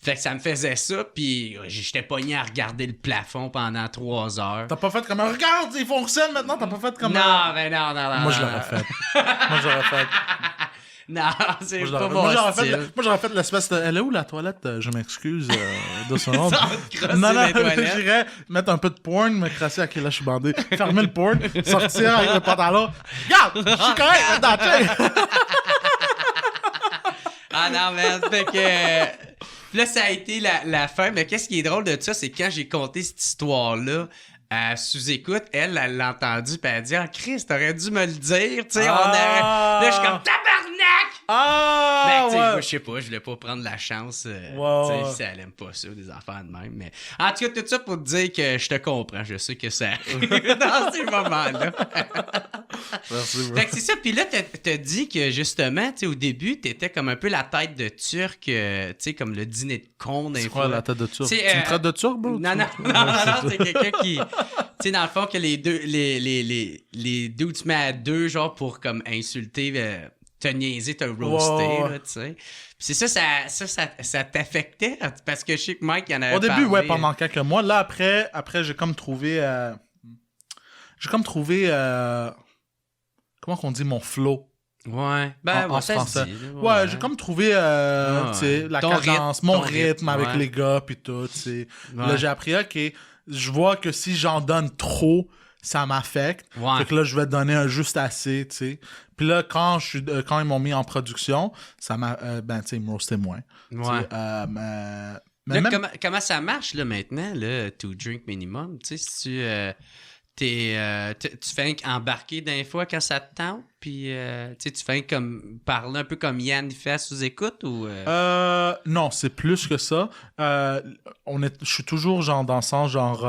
Fait que ça me faisait ça, puis j'étais pogné à regarder le plafond pendant 3 heures. T'as pas fait comme un regarde, il fonctionne maintenant, t'as pas fait comme Non, ben non. Moi, je l'aurais fait. Moi, j'aurais fait. Non, c'est Moi, je pas l'aurais fait. mon Moi, j'aurais style. fait, moi, j'aurais fait l'espèce de. Elle est où la toilette? Je m'excuse de son nom. Ça va te crosser Non, les toilettes. j'irais mettre un peu de porn, me crasser. Ok, là, je suis bandé. Fermer le porn, sortir avec le pantalon. Regarde, je suis correct maintenant, tiens. Ah non, man, fait que... Là, ça a été la fin, mais qu'est-ce qui est drôle de ça, c'est quand j'ai conté cette histoire-là sous-écoute, elle l'a entendu, puis elle a dit « Ah, Chris, t'aurais dû me le dire, tu sais, on aurait... » Là, je suis comme « Tabarnak! » Ben, tu sais, moi, je sais pas, je voulais pas prendre la chance, tu sais, si elle aime pas ça, des affaires de même, mais... En tout cas, tout ça pour te dire que je te comprends, je sais que ça arrive dans ces moments-là. Merci, bro. Fait que c'est ça, puis là, t'as dit que, justement, tu sais, au début, t'étais comme un peu la tête de Turc, tu sais, comme le dîner de con d'un C'est quoi la tête de Turc? Tu sais, me traites de Turc, bro? Non, c'est quelqu'un qui... Tu sais, dans le fond, que les dudes se mettent à deux, genre, pour, comme, insulter, te niaiser, te roaster, là, tu sais. Puis c'est ça t'affectait? Parce que je sais que Mike, il en avait Au début, parlé. ouais, pendant quelques mois. Là, après j'ai comme trouvé... comment qu'on dit mon flow? Ouais. En ça français. se dit, là, Ouais, j'ai comme trouvé tu sais, la cadence, mon rythme avec ouais. les gars, puis tout, tu sais. Ouais. Là, j'ai appris, OK, je vois que si j'en donne trop, ça m'affecte. Ouais. Fait que là, je vais donner un juste assez, tu sais. Puis là, quand ils m'ont mis en production, ça m'a... tu sais, ils me roastaient moins. Ouais. Mais Là, même... comment ça marche, là, maintenant, là, to drink minimum? Tu sais, si tu fais embarquer d'un fois quand ça te tente, puis tu fais comme parler un peu comme Yann il fait sous écoute ou non, c'est plus que ça. Je suis toujours genre dans le sens genre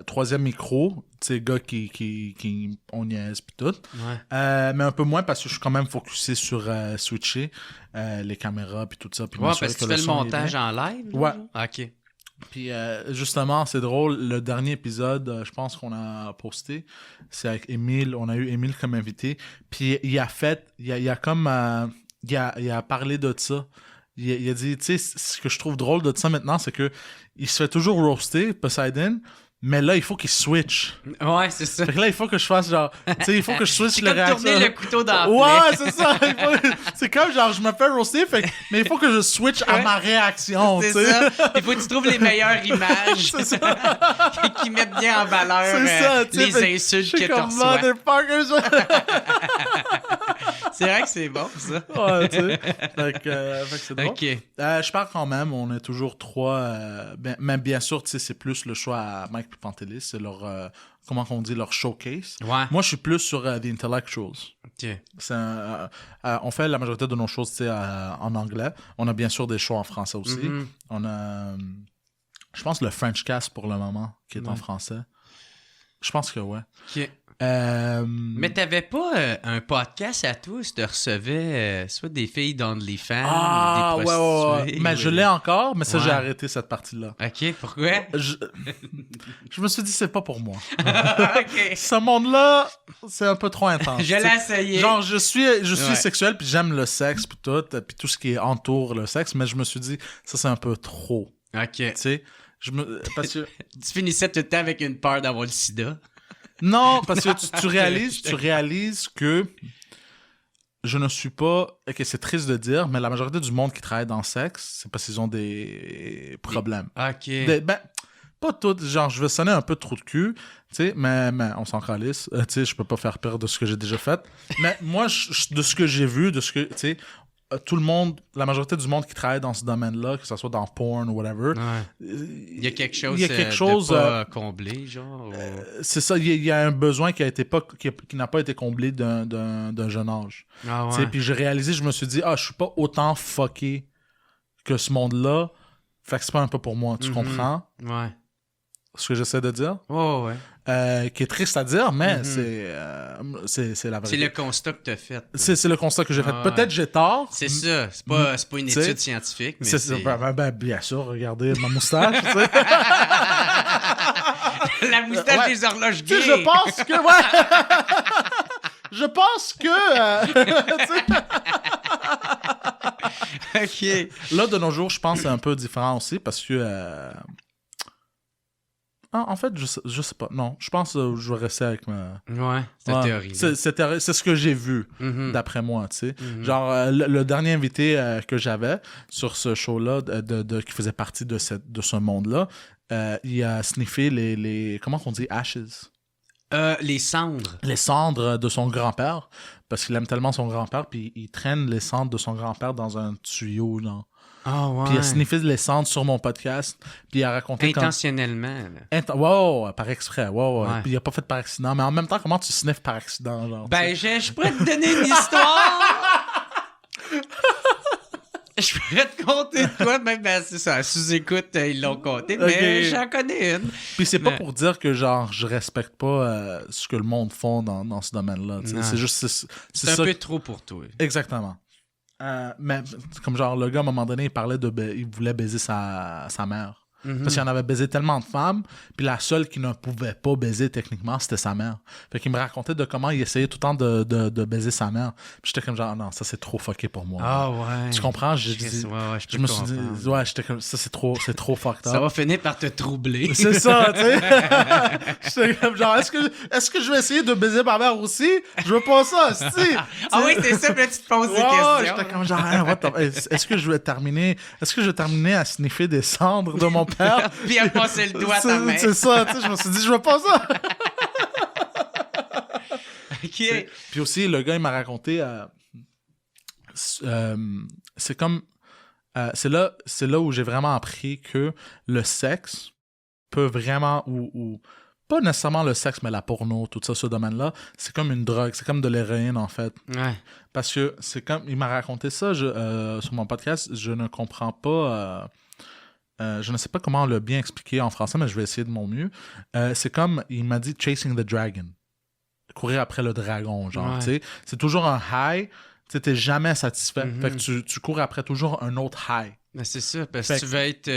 troisième micro, tu sais, gars qui on niaise pis tout. Ouais. Mais un peu moins parce que je suis quand même focusé sur switcher les caméras puis tout ça. Puis Ouais, parce que tu fais le montage en live. Ouais. Là? OK. Puis justement, c'est drôle, le dernier épisode, je pense qu'on a posté, c'est avec Émile, on a eu Émile comme invité, puis il a parlé de ça. Il a dit, tu sais, ce que je trouve drôle de ça maintenant, c'est que il se fait toujours roaster, Poseidon, mais là, il faut qu'il switch. Ouais, c'est ça. Fait que là, il faut que je fasse genre, tu sais, il faut que je switch c'est les comme réactions. tourner le couteau dans la Ouais, c'est ça. C'est comme genre, je me fais roaster, mais il faut que je switch à ma réaction, tu c'est sais. ça. Il faut que tu trouves les meilleures images C'est ça. qui mettent bien en valeur les insultes que tu reçois. Motherfuckers. C'est vrai que c'est bon, ça. Ouais, tu sais. Fait que c'est drôle. OK. Je parle quand même, on est toujours trois. Mais bien sûr, tu sais, c'est plus le choix à Mike et Pantelis. C'est leur, comment on dit, leur showcase. Ouais. Moi, je suis plus sur The Intellectuals. OK. On fait la majorité de nos choses, tu sais, en anglais. On a bien sûr des shows en français aussi. Mm-hmm. On a, je pense, le French Cast pour le moment, qui est en français. Je pense que ouais. OK. Mais t'avais pas un podcast à toi où tu recevais soit des filles d'OnlyFans ou des prostituées? Mais je l'ai encore, mais ça, j'ai arrêté cette partie-là. OK, pourquoi? Je me suis dit, c'est pas pour moi. OK. Ce monde-là, c'est un peu trop intense. Je l'ai essayé. Genre, je suis sexuel, puis j'aime le sexe, puis tout ce qui entoure le sexe, mais je me suis dit, ça, c'est un peu trop. OK. Tu sais, parce que... Tu finissais tout le temps avec une peur d'avoir le sida? Non, parce que tu réalises que je ne suis pas... Ok, c'est triste de dire, mais la majorité du monde qui travaille dans le sexe, c'est parce qu'ils ont des problèmes. OK. Pas tout. Genre, je vais sonner un peu trop de cul, tu sais, mais on s'en calisse. Tu sais, je peux pas faire peur de ce que j'ai déjà fait. Mais moi, de ce que j'ai vu, de ce que... Tu sais, tout le monde, la majorité du monde qui travaille dans ce domaine-là, que ce soit dans porn ou whatever, il y a quelque chose de pas comblé, genre. C'est ça, il y a un besoin qui n'a pas été comblé d'un jeune âge. Ah ouais. Puis j'ai réalisé, je me suis dit, je suis pas autant fucké que ce monde-là, fait que c'est pas un peu pour moi, tu comprends? Ouais. Ce que j'essaie de dire? Oh, ouais. Qui est triste à dire, mais c'est la vérité. C'est le constat que tu as fait. C'est le constat que j'ai fait. Peut-être j'ai tort. C'est ça. C'est pas une étude scientifique, mais c'est... bien sûr, regardez ma moustache, tu sais. La moustache des horloges gays. Je pense que... Ouais. Je pense que... OK. Là, de nos jours, je pense que c'est un peu différent aussi parce que... en fait, je sais pas. Non, je pense que je vais rester avec ma... Ouais, c'est théorie. C'est ce que j'ai vu, d'après moi, tu sais. Genre, le dernier invité que j'avais sur ce show-là, qui faisait partie de ce monde-là, il a sniffé les... Comment on dit? Ashes. Les cendres. Les cendres de son grand-père, parce qu'il aime tellement son grand-père, puis il traîne les cendres de son grand-père dans un tuyau, là. Ah ouais. Puis il a sniffé les cendres sur mon podcast, puis il a raconté intentionnellement. Wow, par exprès, wow. Puis il a pas fait par accident, mais en même temps, comment tu sniffes par accident, genre? Ben, je pourrais te donner une histoire! Je pourrais te conter de quoi, même c'est ça, sous-écoute, ils l'ont compté, mais j'en connais une. Puis c'est pas pour dire que genre je respecte pas ce que le monde font dans ce domaine-là. C'est juste c'est un peu trop pour toi. Exactement. Mais comme genre le gars à un moment donné il parlait il voulait baiser sa mère. Parce qu'il en avait baisé tellement de femmes, puis la seule qui ne pouvait pas baiser techniquement, c'était sa mère. Fait qu'il me racontait de comment il essayait tout le temps de baiser sa mère. Puis j'étais comme genre, non, ça c'est trop fucké pour moi. Ah ouais. Tu comprends? Je me suis dit, ouais, j'étais comme, ça c'est trop fucked up. Ça va finir par te troubler. C'est ça, tu sais. J'étais comme genre, est-ce que je vais essayer de baiser ma mère aussi? Je veux pas ça, si. Ah oui, c'est ça, puis là, tu te poses des questions. J'étais comme genre, est-ce que je vais terminer à sniffer des cendres de mon père? Puis à passer le doigt à ta main. C'est ça, tu sais, je me suis dit, je veux pas ça. OK. Puis aussi, le gars, il m'a raconté, c'est comme, c'est là où j'ai vraiment appris que le sexe peut vraiment, ou pas nécessairement le sexe, mais la porno, tout ça, ce domaine-là, c'est comme une drogue, c'est comme de l'héroïne, en fait. Ouais. Parce que c'est comme, il m'a raconté ça sur mon podcast, je ne comprends pas... je ne sais pas comment le bien expliquer en français, mais je vais essayer de mon mieux. C'est comme, il m'a dit « chasing the dragon ». Courir après le dragon, genre, tu sais. C'est toujours un high, tu sais, t'es jamais satisfait. Fait que tu cours après toujours un autre high. Ben c'est ça, parce que tu veux être...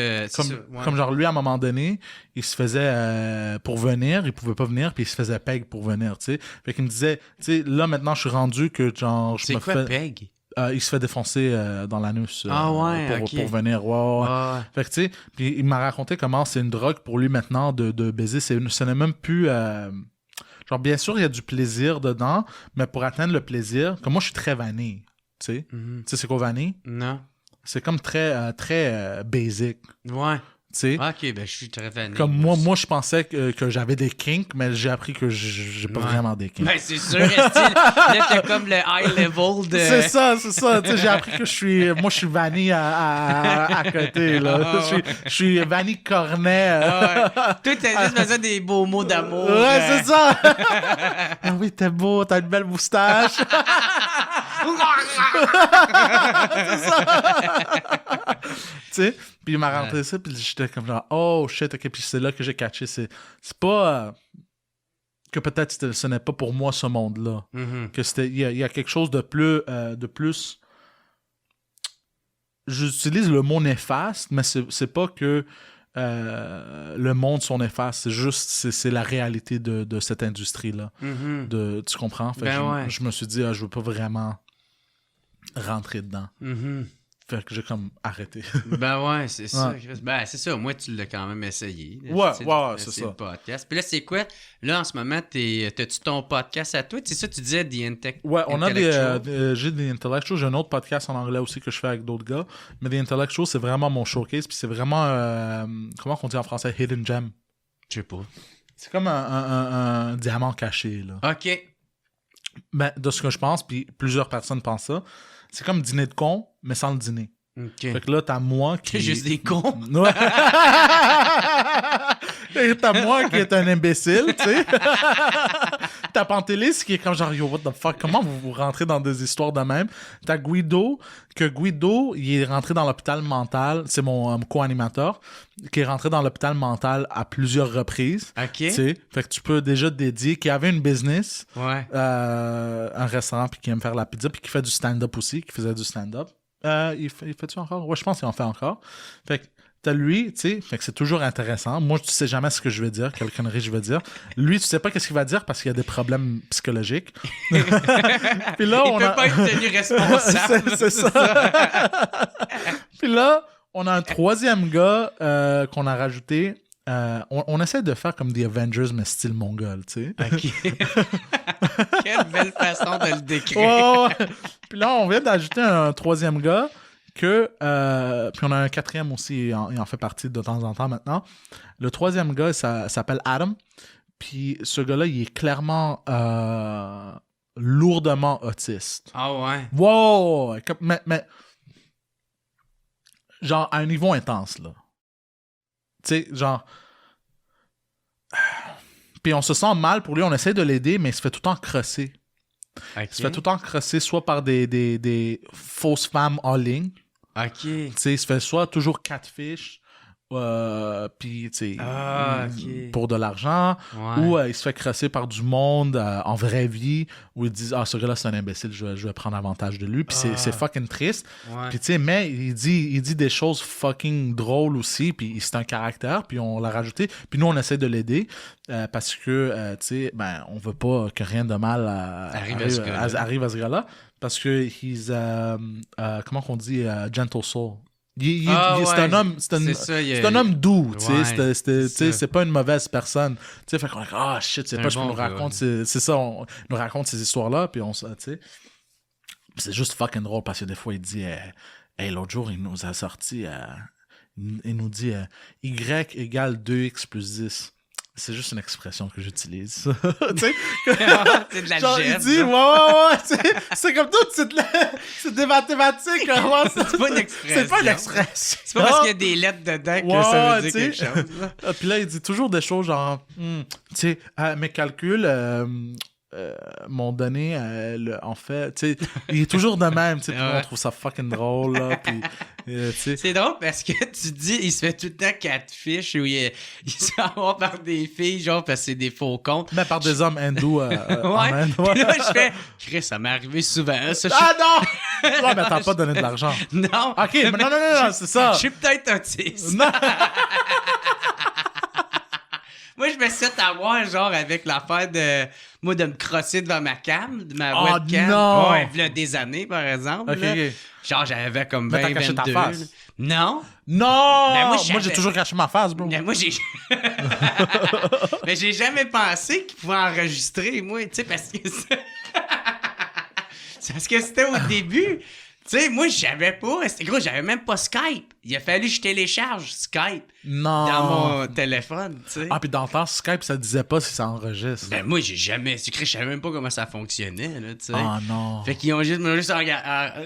comme genre, lui, à un moment donné, il se faisait pour venir, il pouvait pas venir, puis il se faisait peg pour venir, tu sais. Fait qu'il me disait, tu sais, là, maintenant, je suis rendu que, genre, c'est quoi, peg? Il se fait défoncer dans l'anus pour venir. Ouais. Fait que tu sais, puis il m'a raconté comment c'est une drogue pour lui maintenant de baiser. Ce n'est même plus... genre, bien sûr, il y a du plaisir dedans, mais pour atteindre le plaisir, comme moi, je suis très vanille, tu sais. Tu sais, c'est quoi vanille? Non. C'est comme très basic. Ouais. Tu sais. Ok, ben je suis très vanille. Comme moi, je pensais que j'avais des kinks, mais j'ai appris que j'ai pas vraiment des kinks. Ben c'est sûr, là t'as comme le high level de... C'est ça. Tu sais, j'ai appris que je suis vanille à côté, là. Je suis vanille cornet. Toi, t'as juste besoin des beaux mots d'amour. Ouais, c'est ça. Ah oui, t'es beau, t'as une belle moustache. C'est ça. Tu sais, puis il m'a rentré ça, puis j'étais comme genre, oh shit, ok, puis c'est là que j'ai catché. C'est pas que peut-être ce n'est pas pour moi ce monde-là. Que c'était, il y a quelque chose de plus. J'utilise le mot néfaste, mais c'est pas que le monde sont néfastes, c'est juste c'est la réalité de cette industrie-là. Tu comprends? Fait que je me suis dit, je veux pas vraiment rentrer dedans. Fait que j'ai comme arrêté. Ben ouais, c'est ça. Ben c'est ça, moi tu l'as quand même essayé. Ouais, c'est ça. Le podcast. Puis là, c'est quoi? Là, en ce moment, t'as-tu ton podcast à toi? C'est ça, tu disais The Ouais, on a j'ai The Intellectual. J'ai un autre podcast en anglais aussi que je fais avec d'autres gars. Mais The Intellectual, c'est vraiment mon showcase. Puis c'est vraiment, comment on dit en français? Hidden gem. Je sais pas. C'est comme un diamant caché, là. OK. Ben, de ce que je pense, puis plusieurs personnes pensent ça, c'est comme dîner de con, mais sans le dîner. Okay. Fait que là, t'as moi qui... C'est juste des cons. Ouais. T'as moi qui est un imbécile, tu sais. T'as Pantelis qui est comme genre, yo, what the fuck, comment vous rentrez dans des histoires de même? T'as Guido, il est rentré dans l'hôpital mental, c'est mon co-animateur, qui est rentré dans l'hôpital mental à plusieurs reprises. OK. Tu sais, fait que tu peux déjà te dédier, qui avait une business, ouais. Un restaurant, puis qui aime faire la pizza, puis qui fait du stand-up aussi, qui faisait du stand-up. Il fait-tu encore? Ouais, je pense qu'il en fait encore. Fait que t'as lui, tu sais, fait que c'est toujours intéressant. Moi, tu sais jamais ce que je vais dire, quelle connerie je vais dire. Lui, tu sais pas qu'est-ce qu'il va dire parce qu'il y a des problèmes psychologiques. Puis là, il peut pas être tenu responsable. c'est ça. Puis là, on a un troisième gars qu'on a rajouté. On essaie de faire comme The Avengers, mais style mongol, tu sais. OK. Quelle belle façon de le décrire. Ouais. Puis là, on vient d'ajouter un troisième gars puis on a un quatrième aussi, il en fait partie de temps en temps maintenant. Le troisième gars, ça s'appelle Adam. Puis ce gars-là, il est clairement lourdement autiste. Ah ouais? Wow! Mais genre, à un niveau intense, là. Tu sais, genre... Puis on se sent mal pour lui, on essaie de l'aider, mais il se fait tout le temps crosser. Okay. Il se fait tout le temps crosser soit par des fausses femmes en ligne. OK. Tu sais, il se fait soit toujours catfish, puis, tu sais, OK. pour de l'argent, Ouais. ou il se fait crosser par du monde en vraie vie, où ils disent « Ah, ce gars-là, c'est un imbécile, je vais prendre avantage de lui. » Puis c'est fucking triste. Ouais. Puis, tu sais, mais il dit des choses fucking drôles aussi, puis c'est un caractère, puis on l'a rajouté. Puis nous, on essaie de l'aider, parce que, tu sais, ben, on veut pas que rien de mal arrive à ce gars-là, parce que he's, comment qu'on dit, gentle soul. C'est un homme, c'est un homme doux, tu sais, c'est pas une mauvaise personne. Tu sais, fait qu'on est ah shit, c'est pas je peux nous raconter, c'est ça, on nous raconte ces histoires-là, puis on tu sais. C'est juste fucking drôle parce que des fois il dit hey, l'autre jour il nous a sorti il nous dit Y égale 2x plus 10. C'est juste une expression que j'utilise. Tu sais, c'est de la genre, gemme, il dit, ouais, c'est comme tout, c'est des mathématiques. C'est pas une expression. C'est pas une expression. C'est pas parce qu'il y a des lettres dedans que ça veut dire quelque chose. Puis là, il dit toujours des choses genre, tu sais, mes calculs m'ont donné, en fait, tu sais, il est toujours de même, tu sais, on trouve ça fucking drôle, là, puis, tu sais. C'est drôle parce que tu dis, il se fait tout le temps catfish ou il se fait avoir par des filles, genre, parce que c'est des faux comptes. Mais par des hommes hindous en Inde. Puis là, je fais, Chris, ça m'est arrivé souvent, ça. Non! Ouais, mais t'as pas donné de l'argent. Non! Ok, mais non, c'est ça. Je suis peut-être autiste. Non! Moi, je me suis fait avoir, genre, avec l'affaire de me crosser devant ma cam, de ma webcam. Non! Ouais, il y a des années, par exemple. Ok, là. ok. Genre, j'avais comme Mais 20, t'as caché 22. ta face. Non! Non! Ben, moi, moi, j'ai toujours caché ma face, bro. Mais moi, j'ai... Mais j'ai jamais pensé qu'il pouvait enregistrer, moi, tu sais, parce que... C'est parce que c'était au début... Tu sais, moi, j'avais pas... Gros, j'avais même pas Skype. Il a fallu que je télécharge Skype dans mon téléphone, tu sais. Ah, puis dans le temps, Skype, ça disait pas si ça enregistre. Ben, moi, j'ai jamais... Je savais même pas comment ça fonctionnait, là, tu sais. Ah, non. Fait qu'ils m'ont juste regardé...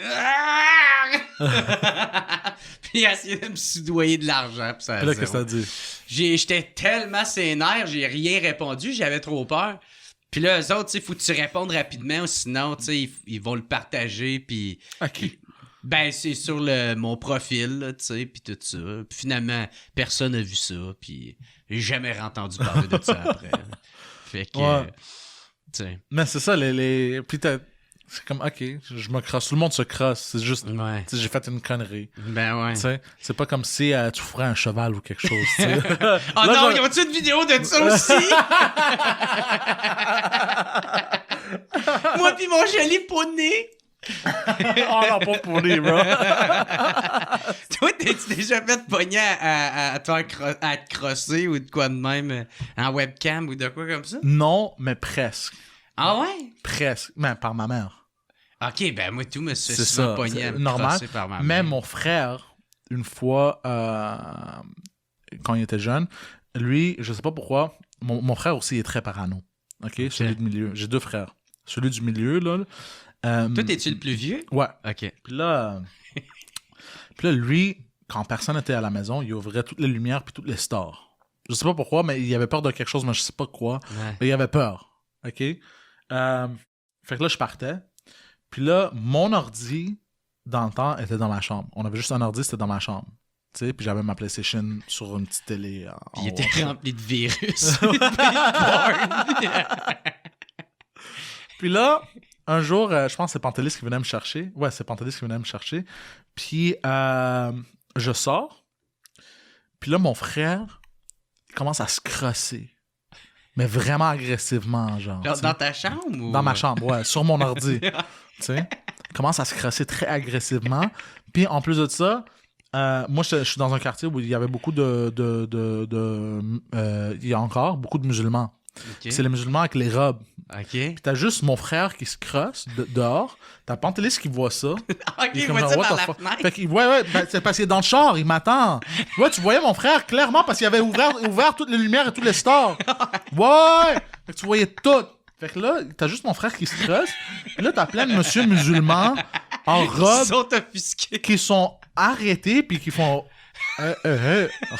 Puis essayé de me soudoyer de l'argent. Puis là, qu'est-ce que ça dit? J'étais tellement sénère, j'ai rien répondu, j'avais trop peur. Puis là, eux autres, tu sais, faut que tu répondes rapidement, sinon, tu sais, ils vont le partager, puis... OK. Ben, c'est sur mon profil, là, tu sais, puis tout ça. Puis finalement, personne n'a vu ça, puis j'ai jamais entendu parler de ça après. Fait que, tu sais... Mais c'est ça, puis c'est comme, OK, je me crosse. Tout le monde se crosse. C'est juste, tu sais, j'ai fait une connerie. Ben ouais. Tu sais, c'est pas comme si tu ferais un cheval ou quelque chose, tu sais. Oh non, y a-tu une vidéo de ça aussi? Moi pis mon joli poney. Oh non, pas pour lui, bro. Toi, t'es-tu déjà fait pogner à te crosser ou de quoi de même en webcam ou de quoi comme ça? Non, mais presque. Ah ouais? Presque. Mais par ma mère. Ok, ben moi tout me suis C'est souvent ça. pogné à me normal. crosser par ma mère. Mais mon frère, une fois, quand il était jeune, lui, je sais pas pourquoi, mon frère aussi est très parano. OK? Celui du milieu. J'ai 2 frères. Celui du milieu, là. Toi, t'es-tu le plus vieux? Ouais. OK. Puis là, lui, quand personne n'était à la maison, il ouvrait toutes les lumières puis toutes les stores. Je sais pas pourquoi, mais il avait peur de quelque chose, mais je sais pas quoi. Ouais. Mais il avait peur. OK? Fait que là, je partais. Puis là, mon ordi, dans le temps, était dans ma chambre. On avait juste un ordi, c'était dans ma chambre. Tu sais, puis j'avais ma PlayStation sur une petite télé. Puis il était rempli de virus. Puis là, un jour, je pense que c'est Pantelis qui venait me chercher. Ouais, c'est Pantelis qui venait me chercher. Puis je sors. Puis là, mon frère, il commence à se crosser. Mais vraiment agressivement, genre. Dans ta chambre? Ou... Dans ma chambre, ouais, sur mon ordi. Tu sais, il commence à se crosser très agressivement. Puis en plus de ça, moi, je suis dans un quartier où il y avait beaucoup il y a encore beaucoup de musulmans. Ok. C'est les musulmans avec les robes. Ok. Puis t'as juste mon frère qui se crosse dehors. T'as Pantelis qui voit ça. Ok, Il est il comme voit genre, ça what par the la fuck? fenêtre. Fait qu'il, ouais, ben, c'est parce qu'il est dans le char, il m'attend. Ouais, tu voyais mon frère clairement parce qu'il avait ouvert toutes les lumières et tous les stores. Ouais! Fait que tu voyais tout. Fait que là, t'as juste mon frère qui se crosse. Puis là, t'as plein de monsieur musulmans en Ils robe sont offusqués. qui sont arrêtés puis qui font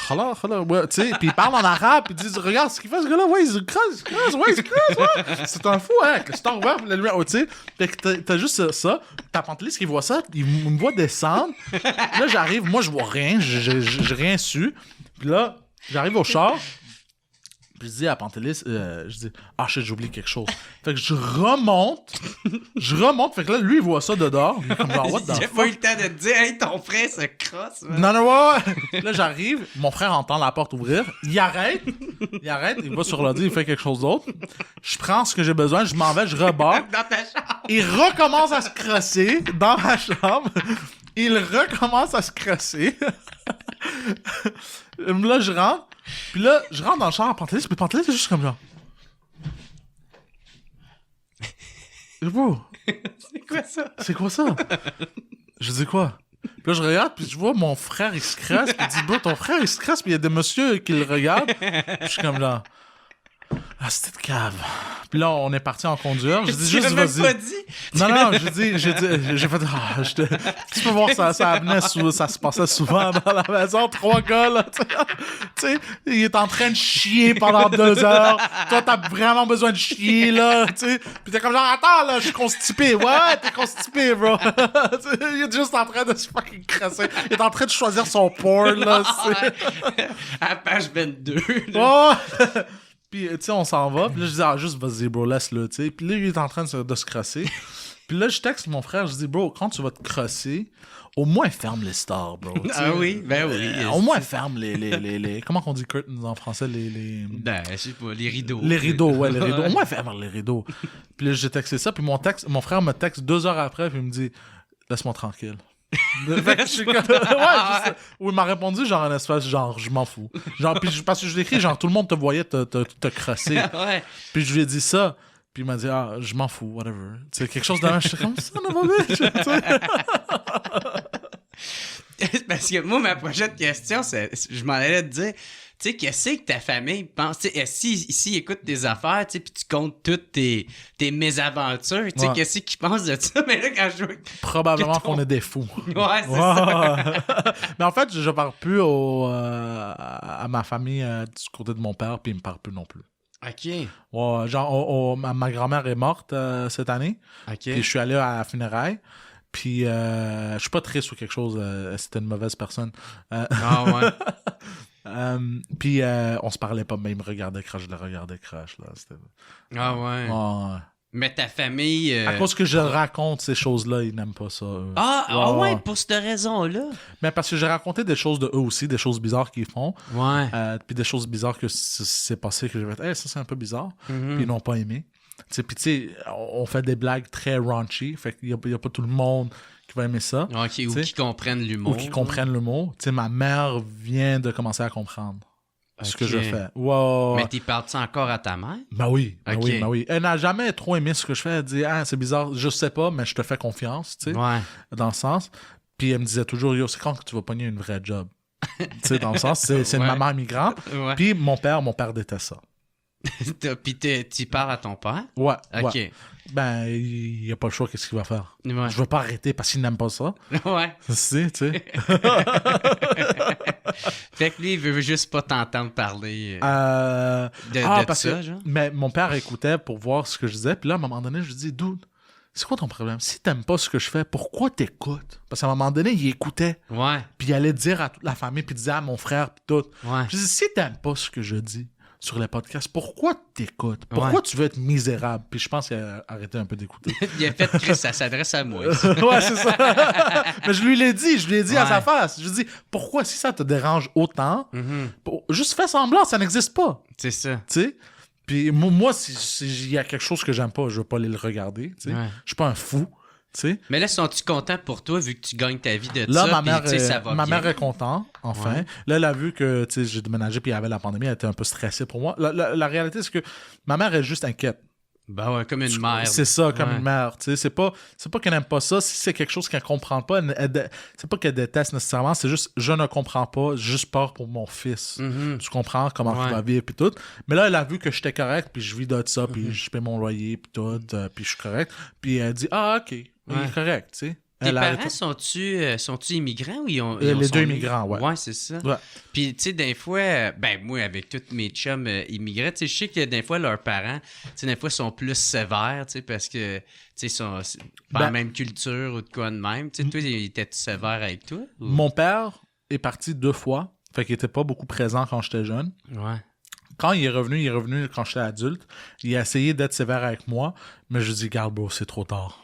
khalas, ouais, tu sais, puis ils parlent en arabe, puis ils disent regarde ce qu'il fait ce gars-là, ouais, il se crosse, ouais. C'est un fou, hein, que c'est ouvert pour la lumière, tu sais. Fait que t'as juste ça, t'as Pantelis qui voit ça, il me voit descendre. Là, j'arrive, moi, je vois rien, j'ai rien su. Puis là, j'arrive au char. Puis je dis à Pantelis, je dis, shit, j'ai oublié quelque chose. Fait que je remonte, fait que là, lui, il voit ça de dehors. Il est comme genre, what the J'ai fuck? pas eu le temps de te dire, hey, ton frère se crosse. man. Non, ouais. Là, j'arrive, mon frère entend la porte ouvrir, il arrête, il va sur l'ordi, il fait quelque chose d'autre. Je prends ce que j'ai besoin, je m'en vais, je rebats. Dans ta chambre. Il recommence à se crosser dans ma chambre. Il recommence à se crosser. Là, je rentre. Puis là, je rentre dans le char à Pantelis, puis Pantelis, c'est juste comme genre. Bro, C'est quoi ça? c'est quoi ça? Je dis quoi? Puis là, je regarde, puis je vois mon frère, il se crasse, puis il dit, bro, ton frère, il se crasse, puis il y a des messieurs qui le regardent. Puis je suis comme là. Ah, c'était de cave. Puis là, on est parti en conduire. Je dis Tu juste, l'as même vas-y. pas dit? Non, j'ai fait, tu peux voir ça se passait souvent dans la maison, 3 gars, là, tu sais, il est en train de chier pendant 2 heures. Toi, t'as vraiment besoin de chier, là, tu sais. Puis t'es comme genre, attends, là, je suis constipé. Ouais, t'es constipé, bro. Il est juste en train de se fucking crasser. Il est en train de choisir son porn, là, c'est... À page 22. là. Oh! Puis, tu sais, on s'en va. Puis là, je dis, juste vas-y, bro, laisse-le, tu sais. Puis là, il est en train de se crosser. Puis là, je texte mon frère, je dis, bro, quand tu vas te crosser, au moins ferme les stores, bro. tu sais. Ah oui, ben oui. Au moins ferme les comment qu'on dit curtains en français, les... Ben, je sais pas, les rideaux. Les rideaux, ouais, les rideaux. Au moins ferme les rideaux. Puis là, j'ai texté ça. Puis mon frère me texte 2 heures après, puis il me dit, laisse-moi tranquille. Fait que je suis comme... ouais, où il m'a répondu genre un espèce genre je m'en fous, genre puis parce que je l'écris genre tout le monde te voyait te crosser. Ouais. Puis je lui ai dit ça, puis il m'a dit je m'en fous, whatever, tu sais, quelque chose de je suis comme ça, non, bitch, tu sais. Parce que moi, ma prochaine question, je m'en allais te dire, tu sais, qu'est-ce que ta famille pense? Tu sais, s'ils écoutent tes affaires, tu sais, puis tu comptes toutes tes mésaventures, tu sais, Ouais. qu'est-ce qu'ils pensent de ça? Mais là, quand je vois... Probablement Que ton- qu'on est des fous. Ouais, c'est ça. Mais en fait, je parle plus à ma famille du côté de mon père, puis il me parle plus non plus. OK. Ouais, genre, ma grand-mère est morte cette année, OK. puis je suis allé à la funéraille, puis je suis pas triste ou quelque chose, c'était une mauvaise personne. Ah ouais. Puis on se parlait pas, mais il me regardait crash, je le regardais crash, là. C'était... Ah ouais. Ouais. Mais ta famille... À cause que je raconte ces choses-là, ils n'aiment pas ça. Eux. Ouais, pour cette raison-là. Mais parce que j'ai raconté des choses de eux aussi, des choses bizarres qu'ils font. Ouais. Puis des choses bizarres que c'est passé, que j'ai fait, hey, ça c'est un peu bizarre. Mhm. Puis ils n'ont pas aimé. Puis tu sais, on fait des blagues très raunchy, fait qu'il n'y a pas tout le monde qui va aimer ça. OK, ou T'sais, qui comprennent l'humour. Ou qui comprennent le mot. Tu sais, ma mère vient de commencer à comprendre ce que Ok. je fais. Wow. Mais t'y parles-tu encore à ta mère? Ben oui, ben Ok. oui, ben oui. Elle n'a jamais trop aimé ce que je fais. Elle dit, c'est bizarre, je sais pas, mais je te fais confiance, tu sais, Ouais. dans le sens. Puis elle me disait toujours, yo, c'est quand que tu vas pogner une vraie job? Tu sais, dans le sens, c'est une Ouais. maman immigrante. Ouais. Puis mon père déteste ça. Puis t'y parles à ton père? Ouais, OK. ouais. Ben, il n'y a pas le choix, qu'est-ce qu'il va faire? Ouais. Je veux pas arrêter parce qu'il n'aime pas ça. Ouais. Tu sais. Fait que lui, il veut juste pas t'entendre parler de Parce ça, que genre. mais mon père écoutait pour voir ce que je disais. Puis là, à un moment donné, je lui dis, dude, c'est quoi ton problème? Si t'aimes pas ce que je fais, pourquoi t'écoutes? Parce qu'à un moment donné, il écoutait. Ouais. Puis il allait dire à toute la famille, puis il disait à mon frère, puis tout. Ouais. Je dis, si t'aimes pas ce que je dis sur les podcasts, pourquoi t'écoutes? Pourquoi Ouais. tu veux être misérable? Puis je pense qu'il a arrêté un peu d'écouter. Il a fait Chris, ça s'adresse à moi. Ouais, c'est ça. Mais je lui ai dit à Ouais. sa face. Je lui ai dit, pourquoi, si ça te dérange autant, Mhm. juste fais semblant, ça n'existe pas. C'est ça. Tu sais? Puis moi, si il y a quelque chose que j'aime pas, je vais pas aller le regarder. Tu sais? Ouais. Je suis pas un fou. sais. Mais là, sont-tu contents pour toi vu que tu gagnes ta vie de là, ça? Ma mère est contente, enfin. Ouais. Là, elle a vu que j'ai déménagé puis il y avait la pandémie, elle était un peu stressée pour moi. La réalité, c'est que ma mère est juste inquiète. Ben ouais, comme une mère. C'est ça, comme une mère. C'est pas qu'elle n'aime pas ça. Si c'est quelque chose qu'elle comprend pas, c'est pas qu'elle déteste nécessairement, c'est juste je ne comprends pas, j'ai juste peur pour mon fils. Mm-hmm. Tu comprends comment il va vivre puis tout. Mais là, elle a vu que j'étais correct, puis je vis de ça, puis je paie mon loyer puis tout, puis je suis correct. Puis elle dit ok, il est correct, tu sais. Tes parents sont-tu immigrants ou ils ont les deux immigrants, ouais. Ouais, c'est ça. Ouais. Puis, tu sais, des fois, moi, avec tous mes chums immigrés, tu sais, je sais que des fois, leurs parents, tu sais, des fois, sont plus sévères, tu sais, parce que, tu sais, ils sont pas la même culture ou de quoi de même. Tu sais, toi, ils étaient sévères avec toi? Ou... Mon père est parti 2 fois, fait qu'il était pas beaucoup présent quand j'étais jeune. Ouais. Quand il est revenu quand j'étais adulte. Il a essayé d'être sévère avec moi, mais je dis, garde, bro, c'est trop tard.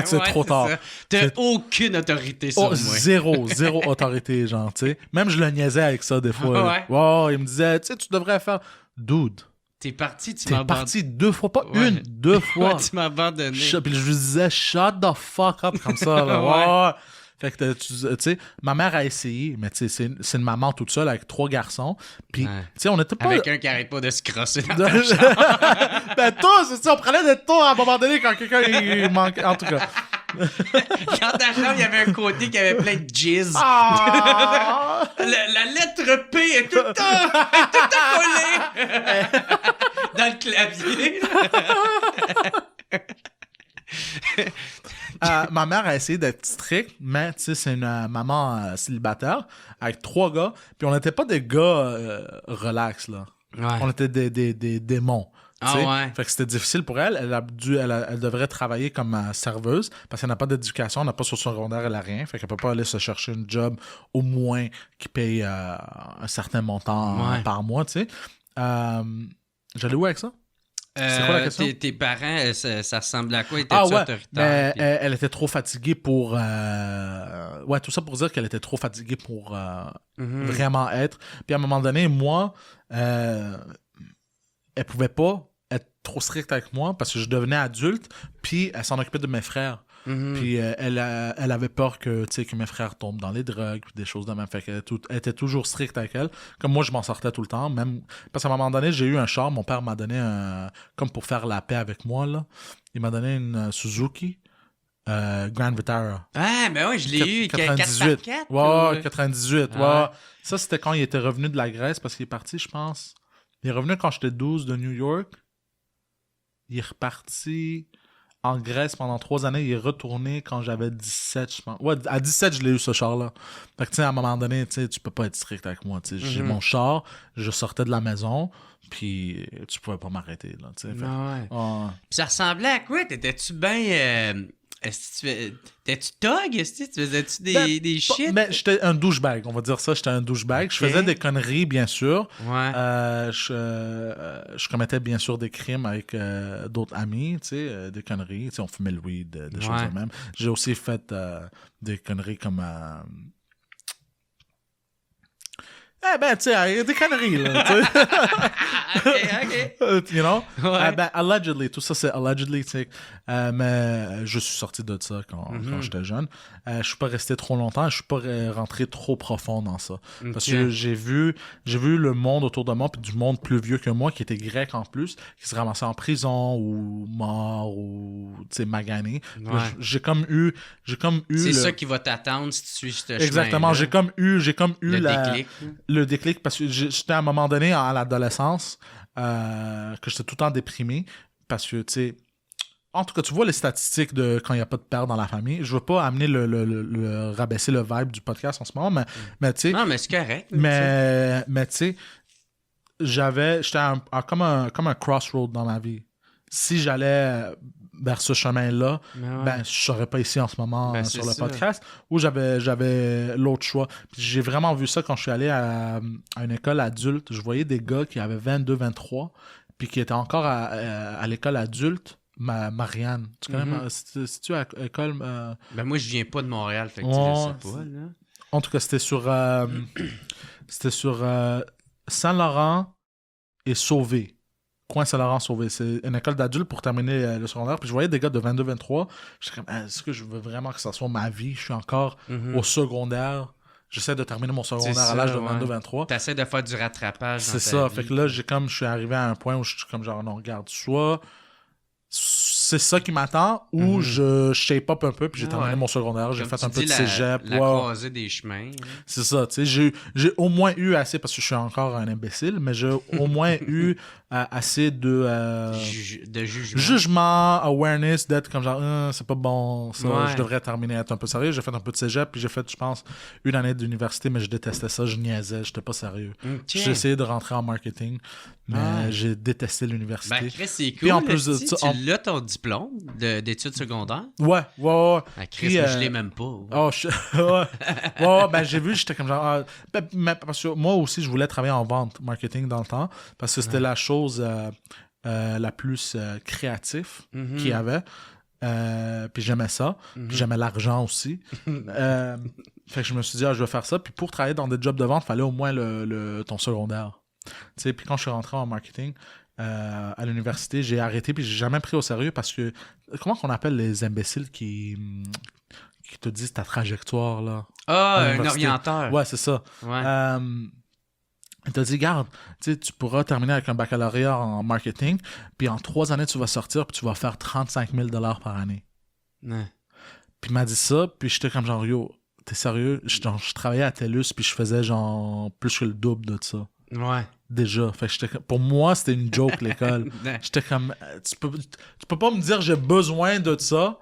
C'est trop tard. T'as aucune autorité sur moi. Zéro autorité, genre, tu sais. Même je le niaisais avec ça des fois. Ouais, il me disait, tu sais, tu devrais faire... Dude. T'es parti, tu m'as abandonné. T'es parti 2 fois, pas une, 2 fois. Tu m'as abandonné. Puis je lui disais, shut the fuck up, comme ça, là. Fait que, tu sais, ma mère a essayé, mais tu sais, c'est une maman toute seule avec 3 garçons. Puis, tu sais, on était pas... Avec un qui arrête pas de se crosser dans ta chambre. Ben, toi, c'est ça, on prenait des tours à un moment donné quand quelqu'un il manquait. En tout cas. Dans ta chambre, il y avait un côté qui avait plein de jizz. Ah! La lettre P est tout le temps collée dans le clavier. Ma mère a essayé d'être stricte, mais tu sais, c'est une maman célibataire avec 3 gars, puis on n'était pas des gars relax, là. Ouais. On était des démons. Ouais. Fait que c'était difficile pour elle. Elle devrait travailler comme serveuse parce qu'elle n'a pas d'éducation, elle n'a pas sur secondaire, elle n'a rien. Fait qu'elle peut pas aller se chercher une job au moins qui paye un certain montant par mois, tu sais. J'allais où avec ça? C'est quoi la question? Tes parents, ça ressemblait à quoi? Étaient-tu autoritaires? Elle était trop fatiguée pour... tout ça pour dire qu'elle était trop fatiguée pour vraiment être. Puis à un moment donné, moi, elle pouvait pas être trop stricte avec moi parce que je devenais adulte, puis elle s'en occupait de mes frères. Puis elle avait peur que mes frères tombent dans les drogues, puis des choses de même. Fait qu'elle était toujours stricte avec elle. Comme moi, je m'en sortais tout le temps. Même parce qu'à un moment donné, j'ai eu un char. Mon père m'a donné comme pour faire la paix avec moi, là. Il m'a donné une Suzuki Grand Vitara. Ah, ben oui, je l'ai eu. 98. 4x4, ouais, 98. Ouais. Ça, c'était quand il était revenu de la Grèce parce qu'il est parti, je pense. Il est revenu quand j'étais 12 de New York. Il est reparti en Grèce pendant 3 années. Il est retourné quand j'avais 17, je pense. Ouais, à 17, je l'ai eu, ce char-là. Fait que, tu sais, à un moment donné, tu peux pas être strict avec moi. J'ai mon char, je sortais de la maison, puis tu pouvais pas m'arrêter, là, tu sais. Puis ça ressemblait à quoi? T'étais-tu bien... T'étais-tu thug? Tu faisais-tu des shit? Mais j'étais un douchebag, on va dire ça. J'étais un douchebag. Okay. Je faisais des conneries, bien sûr. Ouais. Je commettais bien sûr des crimes avec d'autres amis, tu sais, des conneries. Tu sais, on fumait le weed, des choses de même. J'ai aussi fait des conneries comme... tu sais, des conneries, là, tu sais. OK. You know? Ouais. Allegedly, tout ça, c'est allegedly, tu sais. Mais je suis sorti de ça quand j'étais jeune. Je suis pas resté trop longtemps, je suis pas rentré trop profond dans ça. Okay. Parce que j'ai vu le monde autour de moi, puis du monde plus vieux que moi, qui était grec en plus, qui se ramassait en prison, ou mort, ou, tu sais, magané. Ouais. J'ai comme eu c'est ça qui va t'attendre si tu suis ce chemin. Exactement, j'ai comme eu le déclic. Le déclic, parce que j'étais à un moment donné à l'adolescence que j'étais tout le temps déprimé parce que, tu sais, en tout cas, tu vois les statistiques de quand il n'y a pas de père dans la famille. Je veux pas amener rabaisser le vibe du podcast en ce moment, mais tu sais... Non, mais c'est correct. Mais tu sais, j'étais comme un crossroad dans ma vie. Si j'allais vers ce chemin-là, je serais pas ici en ce moment sur le podcast, ou j'avais l'autre choix. Puis j'ai vraiment vu ça quand je suis allé à une école adulte. Je voyais des gars qui avaient 22, 23, puis qui étaient encore à l'école adulte. Marianne, tu connais c'est-tu à l'école? Moi, je viens pas de Montréal, fait que je sais pas, là. En tout cas, c'était sur Saint-Laurent et Sauvé. coin Saint-Laurent Sauvé. C'est une école d'adultes pour terminer le secondaire. Puis je voyais des gars de 22-23. J'étais comme, est-ce que je veux vraiment que ça soit ma vie? Je suis encore au secondaire. J'essaie de terminer mon secondaire à l'âge de 22-23. T'essaies de faire du rattrapage. C'est ça. Fait que là, je suis arrivé à un point où je suis comme genre, non, regarde, soit c'est ça qui m'attend ou je shape up un peu puis j'ai terminé mon secondaire. J'ai fait un peu de cégep. La croisée des chemins. C'est ça. Tu sais, j'ai au moins eu assez, parce que je suis encore un imbécile, mais j'ai au moins eu assez de jugement, awareness, d'être comme genre, c'est pas bon, ça, je devrais terminer, être un peu sérieux. J'ai fait un peu de cégep, puis j'ai fait, je pense, une année d'université, mais je détestais ça, je niaisais, j'étais pas sérieux. J'ai essayé de rentrer en marketing, mais j'ai détesté l'université. Ben, Chris, c'est cool. Puis en plus de ça, tu l'as ton diplôme d'études secondaires? Ouais. Ah, Chris, moi, je l'ai même pas. Ben j'ai vu, j'étais comme genre... parce que moi aussi, je voulais travailler en vente, marketing dans le temps, parce que c'était la chose la plus créative qu'il y avait. Puis j'aimais ça. Puis j'aimais l'argent aussi. Fait que je me suis dit, je vais faire ça. Puis pour travailler dans des jobs de vente, il fallait au moins ton secondaire. Tu sais, puis quand je suis rentré en marketing... à l'université, j'ai arrêté puis j'ai jamais pris au sérieux parce que comment qu'on appelle les imbéciles qui te disent ta trajectoire là? Un orienteur. Ouais, c'est ça. Ouais. Il t'a dit, garde, tu pourras terminer avec un baccalauréat en marketing, puis en 3 années, tu vas sortir puis tu vas faire 35 000 $ par année. Ouais. Puis il m'a dit ça, puis j'étais comme genre, yo, t'es sérieux? Je travaillais à TELUS puis je faisais genre plus que le double de ça. Ouais. Déjà. Fait que pour moi, c'était une joke, l'école. J'étais comme, tu peux pas me dire j'ai besoin de ça.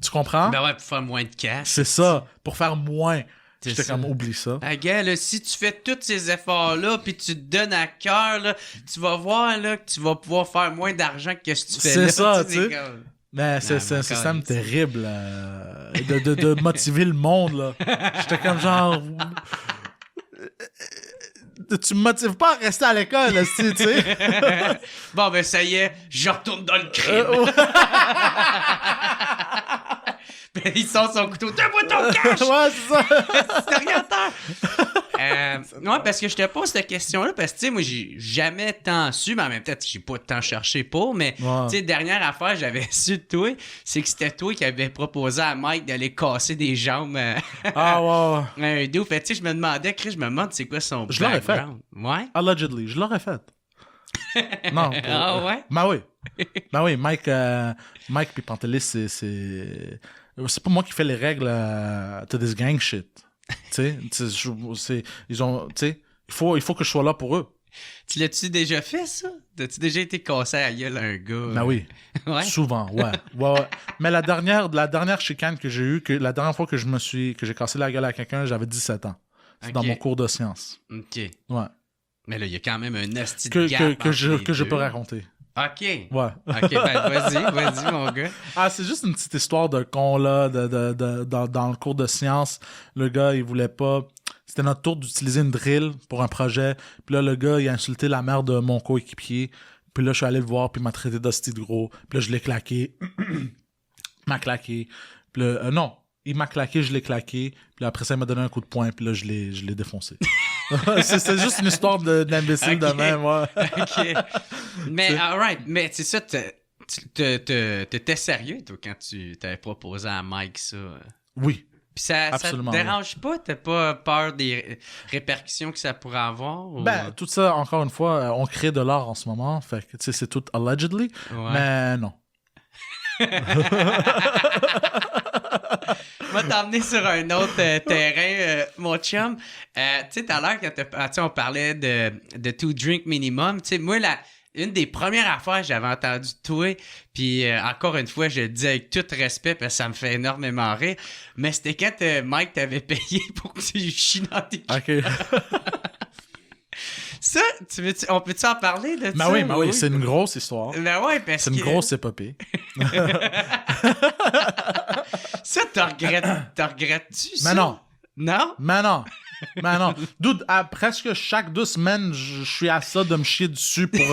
Tu comprends? Ben ouais, pour faire moins de cash. C'est ça, pour faire moins. J'étais comme, oublie ça. Ah, gars, là, si tu fais tous ces efforts-là, puis tu te donnes à cœur, là, tu vas voir là, que tu vas pouvoir faire moins d'argent que ce que tu fais là. C'est ça, tu sais. Mais c'est un système terrible de motiver le monde, là. J'étais comme genre... Tu me motives pas à rester à l'école, tu sais. Bon, ben ça y est, je retourne dans le crime. Ben, il sort son couteau. Donne-moi ton cash! Ouais, c'est ça. C'est orienteur. Ouais, parce que je te pose cette question-là, parce que, tu sais, moi, j'ai jamais tant su, mais en même temps, j'ai pas tant cherché pour, mais, tu sais, dernière affaire, j'avais su de toi, c'est que c'était toi qui avais proposé à Mike d'aller casser des jambes. Ah, ouais. Un dos. Fait, tu sais, je me demandais, Chris, je me demande c'est quoi son je l'aurais background. Ouais? Allegedly, je l'aurais fait. Non. Ah ouais? Ben oui, Mike puis Pantelis, c'est pas moi qui fais les règles to this gang shit. Tu sais, ils ont, tu sais, il faut que je sois là pour eux. Tu l'as-tu déjà fait, ça? T'as-tu déjà été cassé à la gueule à un gars? Ben oui. Ouais? Souvent, ouais. Mais la dernière chicane que j'ai eue, la dernière fois que j'ai cassé la gueule à quelqu'un, j'avais 17 ans. C'est dans mon cours de sciences. OK. Ouais. Mais là, il y a quand même un asti de que gap je peux raconter. OK. Ouais. OK, ben vas-y, mon gars. Ah, c'est juste une petite histoire de con, là, dans le cours de sciences. Le gars, il voulait pas... C'était notre tour d'utiliser une drill pour un projet. Puis là, le gars, il a insulté la mère de mon coéquipier. Puis là, je suis allé le voir, puis il m'a traité d'hostie de gros. Puis là, je l'ai claqué. Il m'a claqué. Puis là, non, il m'a claqué, je l'ai claqué. Puis là, après ça, il m'a donné un coup de poing, puis là, je l'ai défoncé. C'est juste une histoire d'imbécile de même, ouais. OK. Mais, alright, mais c'est ça, t'étais sérieux, toi, quand tu t'avais proposé à Mike ça? Oui. Puis ça te dérange pas? T'as pas peur des répercussions que ça pourrait avoir? Ou... Ben, tout ça, encore une fois, on crée de l'art en ce moment. Fait que, tu sais, c'est tout allegedly. Ouais. Mais non. Je vais t'emmener sur un autre terrain, mon chum. Tu sais, tout à l'heure, quand on parlait de 2 drinks minimum, tu sais, moi, une des premières affaires que j'avais entendu de toi, puis encore une fois, je le dis avec tout respect, parce que ça me fait énormément rire, mais c'était quand Mike t'avait payé pour que tu chies dans tes OK. Ça, on peut-tu en parler de ça? Ben oui, c'est une grosse histoire. Ben ouais, parce que... C'est une grosse épopée. Ça, t'en regrettes-tu, ça? Mais non. Non? Mais non. Mais non. Dude, à presque chaque 2 semaines, je suis à ça de me chier dessus pour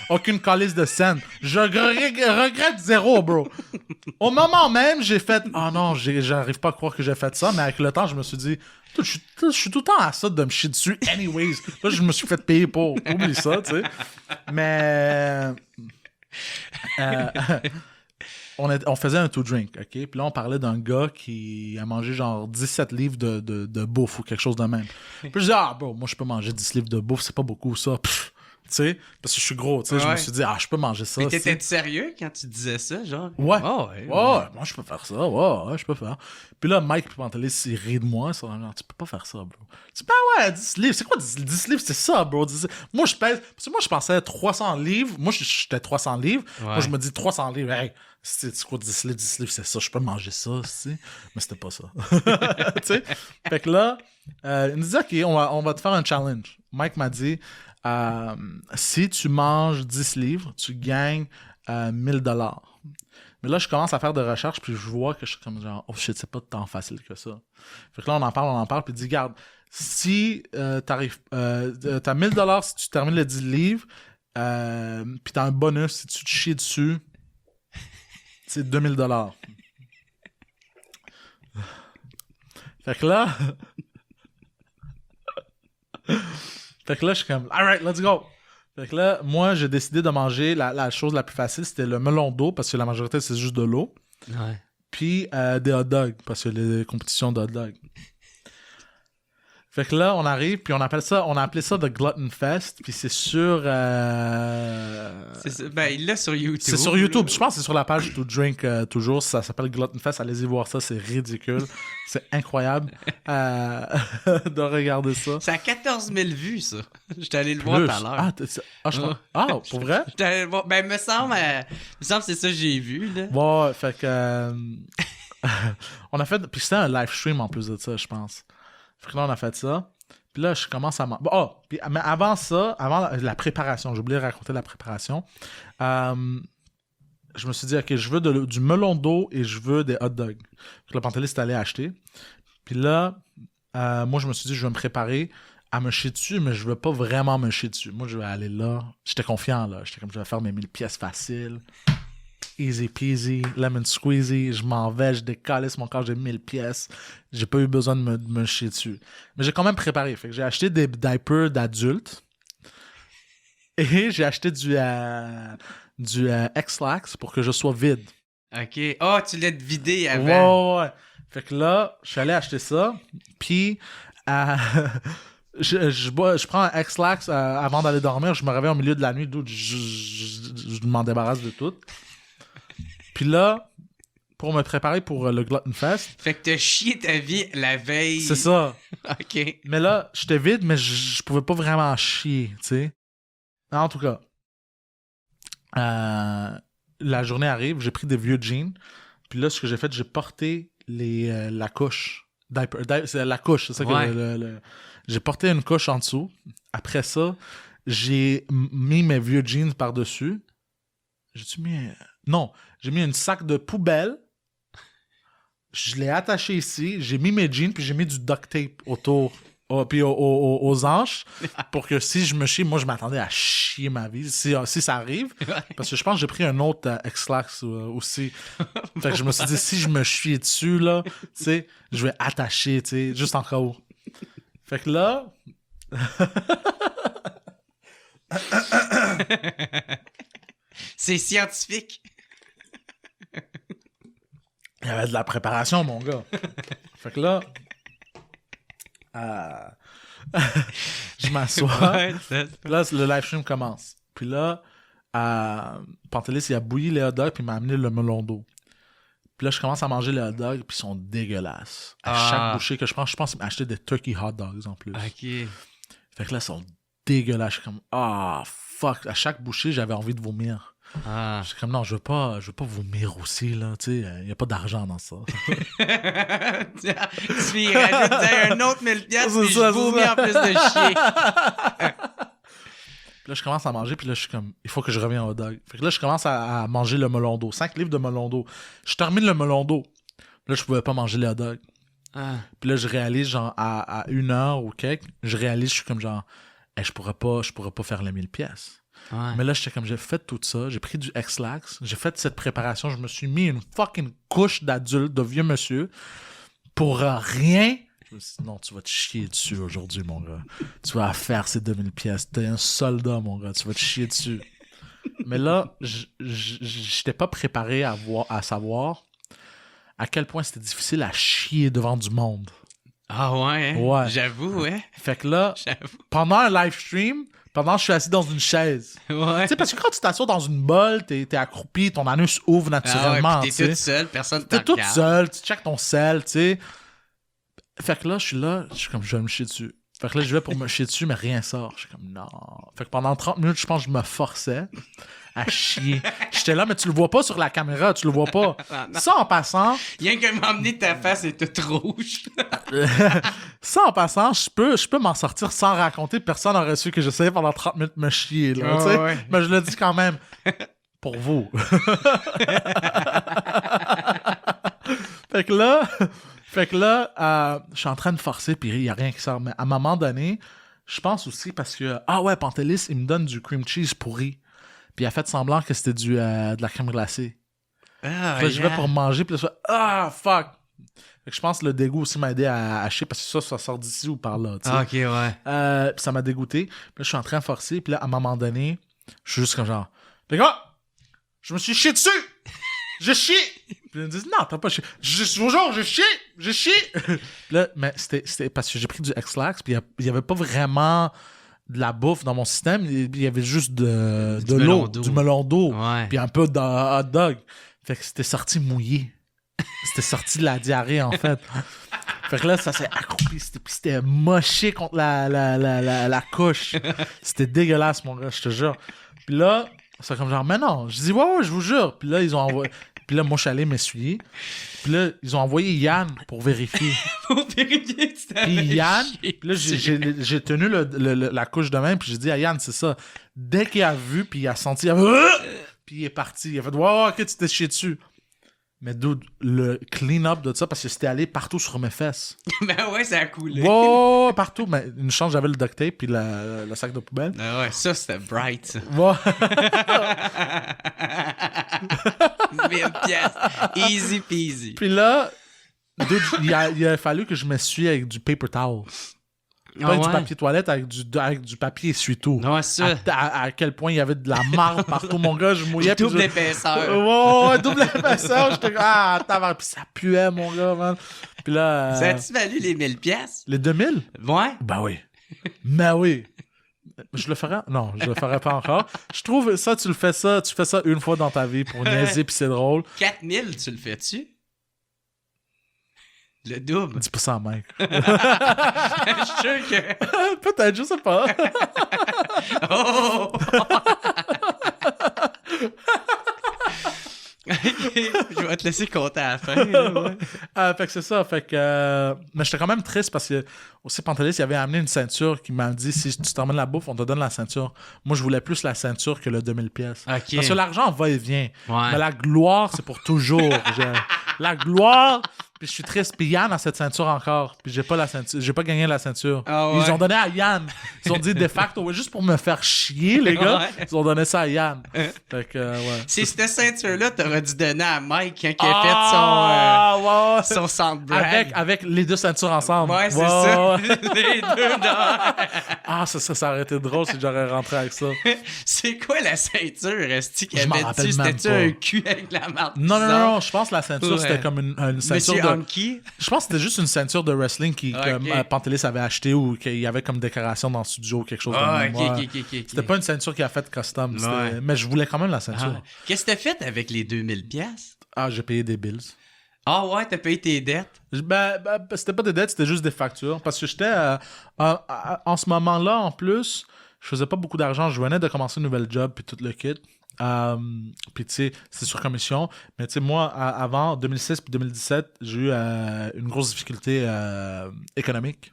aucune calice de scène. Je regrette zéro, bro. Au moment même, j'ai fait... Ah non, j'arrive pas à croire que j'ai fait ça, mais avec le temps, je me suis dit... Je suis tout le temps à ça de me chier dessus. Anyways, là, je me suis fait payer pour. Oublie ça, tu sais. Mais... on faisait un two-drink, OK? Puis là, on parlait d'un gars qui a mangé genre 17 livres de bouffe ou quelque chose de même. Puis je dis, bro, moi, je peux manger 10 livres de bouffe, c'est pas beaucoup, ça. Pff, tu sais, parce que je suis gros, tu sais. Je me suis dit, je peux manger ça. Mais t'étais sérieux quand tu disais ça, genre? Ouais. Ouais, moi, je peux faire ça. Ouais, je peux faire. Puis là, Mike Pantelis, il rit de moi. Ça, genre, tu peux pas faire ça, bro. Tu dis, ouais, 10 livres. C'est quoi 10 livres? C'est ça, bro. Moi, je pèse. Parce que moi, je pensais 300 livres. Moi, j'étais 300 livres. Ouais. Moi, je me dis 300 livres. Hey, c'est quoi 10 livres? 10 livres, c'est ça. Je peux manger ça, tu sais. Mais c'était pas ça. Tu sais? Fait que là, il me dit, OK, on va te faire un challenge. Mike m'a dit, si tu manges 10 livres, tu gagnes $1000. Mais là, je commence à faire des recherches, puis je vois que je suis comme genre, oh shit, c'est pas tant facile que ça. Fait que là, on en parle, puis il dit, regarde, si t'as $1000 si tu termines les 10 livres, puis t'as un bonus si tu te chies dessus, c'est $2000. Fait que là... Fait que là, je suis comme, alright, let's go. Fait que là, moi, j'ai décidé de manger la chose la plus facile, c'était le melon d'eau, parce que la majorité, c'est juste de l'eau. Ouais. Puis des hot dogs, parce que les compétitions de hot dogs. Fait que là, on arrive, puis on a appelé ça The Glutton Fest, puis c'est sur... il l'a sur YouTube. C'est sur YouTube. Je pense que c'est sur la page To Drink toujours. Ça s'appelle Glutton Fest. Allez-y voir ça, c'est ridicule. C'est incroyable de regarder ça. Ça a 14 000 vues, ça. J'étais allé le voir tout à l'heure. Pour vrai? J'étais allé le voir. Ben, me semble que c'est ça que j'ai vu, là. Ouais, fait que... on a fait... Puis c'était un live stream en plus de ça, je pense. Fait que là, on a fait ça. Puis là, je commence à... mais avant ça, avant la préparation, j'ai oublié de raconter la préparation, je me suis dit, OK, je veux du melon d'eau et je veux des hot dogs. Puis le Pantelis est allé acheter. Puis là, moi, je me suis dit, je vais me préparer à me chier dessus, mais je veux pas vraiment me chier dessus. Moi, je vais aller là. J'étais confiant, là. J'étais comme, je vais faire mes 1000 pièces faciles. Easy peasy, lemon squeezy, je m'en vais, je décalisse mon corps, j'ai 1000 pièces. J'ai pas eu besoin de me chier dessus. Mais j'ai quand même préparé. Fait que j'ai acheté des diapers d'adultes. Et j'ai acheté du X-Lax pour que je sois vide. OK. Oh, tu l'as vidé avant. Ouais. Fait que là, je suis allé acheter ça. Puis, je prends un X-Lax avant d'aller dormir. Je me réveille au milieu de la nuit. Je m'en débarrasse de tout. Puis là, pour me préparer pour le Glutton Fest... Fait que t'as chié ta vie la veille. C'est ça. OK. Mais là, j'étais vide, mais je pouvais pas vraiment chier, tu sais. En tout cas, la journée arrive, j'ai pris des vieux jeans. Puis là, ce que j'ai fait, j'ai porté la couche. C'est la couche, c'est ça que j'ai porté une couche en dessous. Après ça, j'ai mis mes vieux jeans par-dessus. J'ai mis une sac de poubelle. Je l'ai attaché ici. J'ai mis mes jeans, puis j'ai mis du duct tape autour, puis aux hanches, pour que si je me chie, moi, je m'attendais à chier ma vie, si ça arrive. Parce que je pense que j'ai pris un autre X-Lax aussi. Fait que je me suis dit, si je me chie dessus, là, tu sais, je vais attacher, tu sais, juste en cas où. Fait que là... C'est scientifique. Il y avait de la préparation, mon gars. Fait que là, je m'assois. Là, le live stream commence. Puis là, Pantelis, il a bouilli les hot dogs, puis il m'a amené le melon d'eau. Puis là, je commence à manger les hot dogs, puis ils sont dégueulasses. À chaque bouchée que je pense qu'il m'a acheté des turkey hot dogs en plus. OK. Fait que là, ils sont dégueulasses. Je suis comme, fuck. À chaque bouchée, j'avais envie de vomir. Je suis comme, non, je veux pas vomir aussi, là. Tu sais, il n'y a pas d'argent dans ça. Tu lui rajoutes un autre 1000$, puis je vomis en plus de chier. Puis là, je commence à manger, puis là, je suis comme, il faut que je revienne au hot dog. Fait que là, je commence à manger le melon d'eau. 5 livres de melon d'eau. Je termine le melon d'eau. Là, je pouvais pas manger les hot dogs. Puis là, je réalise, genre, à 1h ou quelque, je suis comme genre, hey, je pourrais pas faire les 1000 pièces. Ouais. Mais là, j'étais comme, j'ai fait tout ça, j'ai pris du X-Lax, j'ai fait cette préparation, je me suis mis une fucking couche d'adulte, de vieux monsieur, pour rien. Je me suis dit, non, tu vas te chier dessus aujourd'hui, mon gars. Tu vas faire ces 2000 pièces. T'es un soldat, mon gars, tu vas te chier dessus. Mais là, j'étais pas préparé à savoir à quel point c'était difficile à chier devant du monde. Ah ouais? Ouais. J'avoue, ouais. Fait que là, pendant un live stream, pendant que je suis assis dans une chaise. Ouais. Tu sais, parce que quand tu t'assois dans une bolle, t'es accroupi, ton anus ouvre naturellement. Ah ouais, t'es toute seule, personne t'es t'en toute seule, tu checkes ton sel, tu sais. Fait que là, je suis comme, je vais me chier dessus. Fait que là, je vais pour me chier dessus, mais rien sort. Je suis comme, non. Fait que pendant 30 minutes, je pense que je me forçais à chier. J'étais là, mais tu le vois pas sur la caméra, tu le vois pas. Ça, en passant... Rien que m'emmener ta face est toute rouge. Ça, en passant, je peux m'en sortir sans raconter. Personne n'aurait su que j'essayais pendant 30 minutes de me chier, là, tu sais. Ouais. Mais je le dis quand même. Pour vous. Fait que là, je suis en train de forcer, puis il n'y a rien qui sort. Mais à un moment donné, je pense aussi parce que, Pantelis, il me donne du cream cheese pourri. Puis il a fait semblant que c'était de la crème glacée. Puis là, je vais pour manger, puis là, je fais, fuck! Fait que je pense que le dégoût aussi m'a aidé à chier, parce que ça sort d'ici ou par là, tu sais. Ok, ouais. Puis ça m'a dégoûté. Puis là, je suis en train de forcer, puis là, à un moment donné, je suis juste comme genre, les gars, je me suis chié dessus! J'ai chié! Puis ils me disent, non, t'as pas chié. Je vous jure, j'ai chié! Là, mais c'était parce que j'ai pris du X-Lax, puis il y avait pas vraiment de la bouffe dans mon système, il y avait juste de l'eau, du melon d'eau, Ouais. puis un peu de hot dog. Fait que c'était sorti mouillé. C'était sorti de la diarrhée, en fait. Fait que là, ça s'est accroupi, c'était moché contre la couche. C'était dégueulasse, mon gars, je te jure. Puis là, c'est comme genre, mais non. Je dis, ouais, je vous jure. Puis là, ils ont envoyé... Puis là, moi, je suis allé m'essuyer. Puis là, ils ont envoyé Yann pour vérifier. Pour vérifier que tu t'avais Puis Yann, chié puis là, j'ai tenu la couche de main, puis j'ai dit à Yann, c'est ça. Dès qu'il a vu, puis il a senti, puis il est parti. Il a fait, wow, ok, tu t'es chié dessus. Mais dude, le clean-up de ça, parce que c'était allé partout sur mes fesses. Ben ouais, ça a coulé. Wow, partout. Mais une chance, j'avais le duct tape, puis le sac de poubelle. Ah ouais, ça, c'était bright, ça. Wow. 1000 pièces. Easy peasy. Puis là, dude, il a fallu que je m'essuie avec du paper towel. Pas avec du papier toilette, avec du papier essuie-tout. Ouais, ça. À quel point il y avait de la marde partout, mon gars, je mouillais. Double épaisseur. Ouais, double épaisseur. J'étais comme, puis ça puait, mon gars, man. Puis là... Ça a-tu valu les 1000 pièces? Les 2000? Ouais. Ben oui. Ben oui. Je le ferais? Non, je le ferais pas encore. Je trouve ça, tu fais ça une fois dans ta vie pour niaiser, puis c'est drôle. 4000, tu le fais-tu? Le double. Dis pas ça à Mike. Je suis sûr que... Peut-être, je sais pas. Oh! Je vais te laisser compter à la fin. Là, ouais. Fait que c'est ça. Fait que, mais j'étais quand même triste parce que aussi Pantelis, il avait amené une ceinture qui m'a dit si tu t'emmènes la bouffe, on te donne la ceinture. Moi, je voulais plus la ceinture que le 2000 pièces. Okay. Parce que l'argent va et vient. Ouais. Mais la gloire, c'est pour toujours. La gloire... Puis je suis triste. Puis Yann a cette ceinture encore. Puis j'ai pas la ceinture. J'ai pas gagné la ceinture. Ah ouais. Ils ont donné à Yann. Ils ont dit de facto, ouais, juste pour me faire chier, les gars. Ouais. Ils ont donné ça à Yann. Fait que, ouais. C'est cette ceinture-là, t'aurais dû donner à Mike quand il a fait son centre brag. Avec les deux ceintures ensemble. Ouais, c'est ça. Ouais. Les deux dans... Ça aurait été drôle si j'aurais rentré avec ça. C'est quoi la ceinture, Esti, qu'il Je m'en avait rappelle dessus? même C'était-tu pas. un cul avec la marque? Non. Je pense que la ceinture, Ouais. c'était comme une ceinture Monsieur de... Honky? Je pense que c'était juste une ceinture de wrestling que Pantelis avait acheté ou qu'il y avait comme décoration dans le studio ou quelque chose Ah, de même. ok. C'était pas une ceinture qu'il a faite custom. Ouais. Mais je voulais quand même la ceinture. Ah. Qu'est-ce que t'as fait avec les 2000 pièces? J'ai payé des bills. Ah ouais, t'as payé tes dettes? C'était pas des dettes, c'était juste des factures. Parce que j'étais... en ce moment-là, en plus, je faisais pas beaucoup d'argent. Je venais de commencer un nouvel job puis tout le kit. Puis tu sais, c'est sur commission. Mais tu sais, moi, avant 2016 puis 2017, j'ai eu une grosse difficulté économique.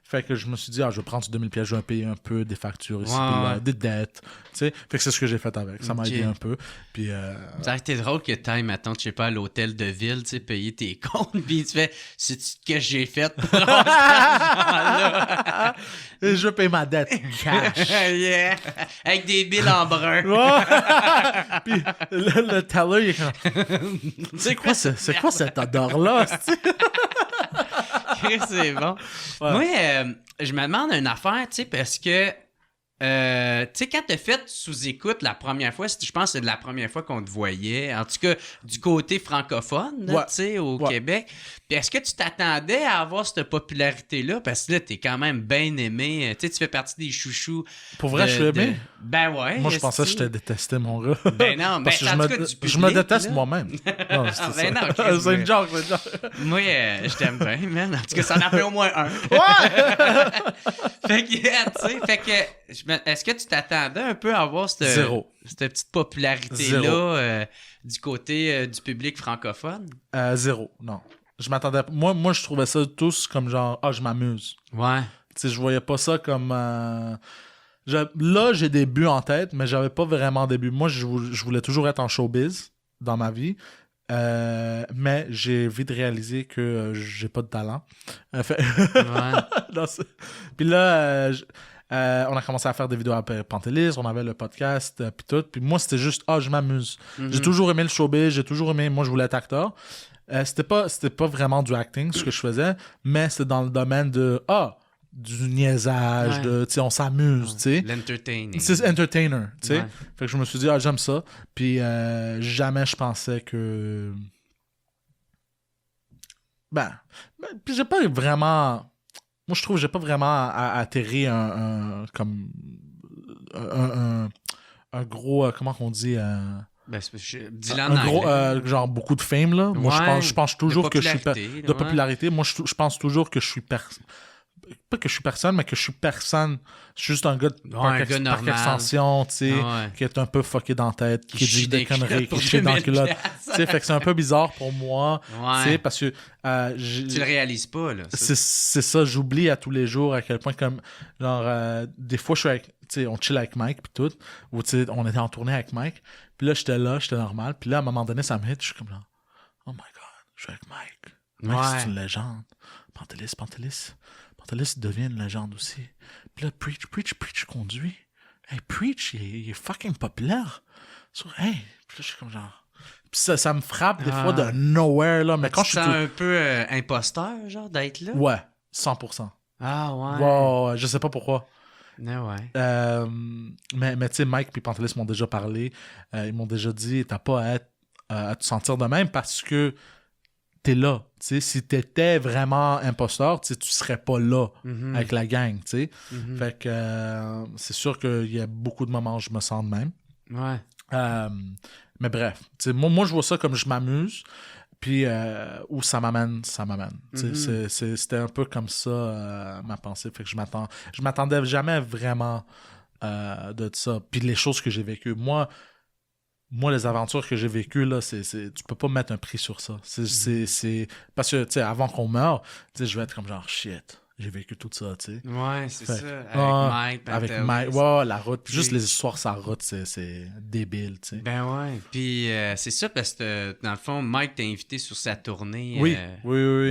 Fait que je me suis dit, je vais prendre ce 2000$, je vais payer un peu des factures ici, puis là, des dettes. Tu sais, fait que c'est ce que j'ai fait avec. Ça m'a aidé un peu. Puis, ça aurait été drôle que t'ailles, mettons, je sais pas, à l'hôtel de ville, tu sais, payer tes comptes, puis tu fais, c'est ce que j'ai fait pour et je paye ma dette cash. Yeah. Avec des billes en brun. Puis le teller, il est comme, c'est quoi cette odeur-là? C'est bon. Ouais. Moi, je me demande une affaire, tu sais, parce que, tu sais, quand t'as fait sous-écoute la première fois, je pense que c'est la première fois qu'on te voyait, en tout cas, du côté francophone, tu sais, au Québec. Puis est-ce que tu t'attendais à avoir cette popularité-là? Parce que là, t'es quand même bien aimé. Tu sais, tu fais partie des chouchous. Pour vrai, je suis aimé? Ben ouais. Moi, je pensais que je te détestais, mon gars. Ben non, parce que en tout cas, du public, je me déteste là. moi-même. Non, c'est Ben non, c'est une joke, c'est une joke. Moi, je t'aime bien, man. En tout cas, ça en a fait au moins un. Ouais! Fait que, tu sais, est-ce que tu t'attendais un peu à avoir cette petite popularité-là du côté du public francophone? Zéro, non. Je m'attendais. Moi, je trouvais ça tous comme genre, je m'amuse. Ouais. Tu sais, je voyais pas ça comme. Là, j'ai des buts en tête, mais j'avais pas vraiment des buts. Moi, je voulais toujours être en showbiz dans ma vie. Mais j'ai vite réalisé que j'ai pas de talent. Puis là, on a commencé à faire des vidéos à Pantelis, on avait le podcast, puis tout. Puis moi, c'était juste, je m'amuse. J'ai toujours aimé le showbiz, j'ai toujours aimé, moi, je voulais être acteur. C'était pas vraiment du acting, ce que je faisais, mais c'était dans le domaine de, du niaisage, de, tu sais, on s'amuse, tu sais. L'entertaining. C'est entertainer, tu sais. Fait que je me suis dit, j'aime ça. Puis jamais je pensais que... puis j'ai pas vraiment... Moi, je trouve que j'ai pas vraiment atterri un gros... comment qu'on dit... Dylan un gros, genre beaucoup de fame, là. Moi, je pense toujours que je suis... De popularité. Moi, je pense toujours que je suis... Pas que je suis personne, mais que je suis personne. Je suis juste un gars par extension, tu sais, qui est un peu fucké dans la tête, qui dit des conneries, qui chie dans le culotte. Tu sais, fait que c'est un peu bizarre pour moi, tu sais, parce que... tu le réalises pas, là. C'est ça, j'oublie à tous les jours à quel point, comme, genre, des fois, je suis avec... Tu sais, on chill avec Mike, puis tout, ou tu sais, on était en tournée avec Mike, puis là, j'étais normal, puis là, à un moment donné, ça me hit, je suis comme là, oh my God, je suis avec Mike. Mike, c'est une légende. Pantelis devient une légende aussi. Puis là, Preach conduit. Hey, Preach, il est fucking populaire. Hey, puis là, je suis comme genre... Puis ça me frappe des fois de nowhere, là. Mais quand je suis un peu imposteur, genre, d'être là? Ouais, 100%. Ah, ouais. Ouais, je sais pas pourquoi. Ouais. Mais tu sais, Mike puis Pantelis m'ont déjà parlé. Ils m'ont déjà dit, t'as pas à te sentir de même parce que t'es là. T'sais, si t'étais vraiment imposteur, tu serais pas là avec la gang. T'sais. Fait que c'est sûr qu'il y a beaucoup de moments où je me sens de même. Ouais. Mais bref, moi je vois ça comme je m'amuse, puis où ça m'amène. C'était un peu comme ça ma pensée. Fait que je m'attendais jamais vraiment de ça. Puis les choses que j'ai vécues. Moi, les aventures que j'ai vécues, là, tu peux pas mettre un prix sur ça. C'est parce que, tu sais, avant qu'on meure, tu sais, je vais être comme genre, shit, j'ai vécu tout ça, tu sais. Ouais, c'est ça. Avec Mike, la route. Puis juste les histoires sur la route, c'est débile, tu sais. Ben ouais. Puis c'est ça parce que, dans le fond, Mike t'a invité sur sa tournée. Oui.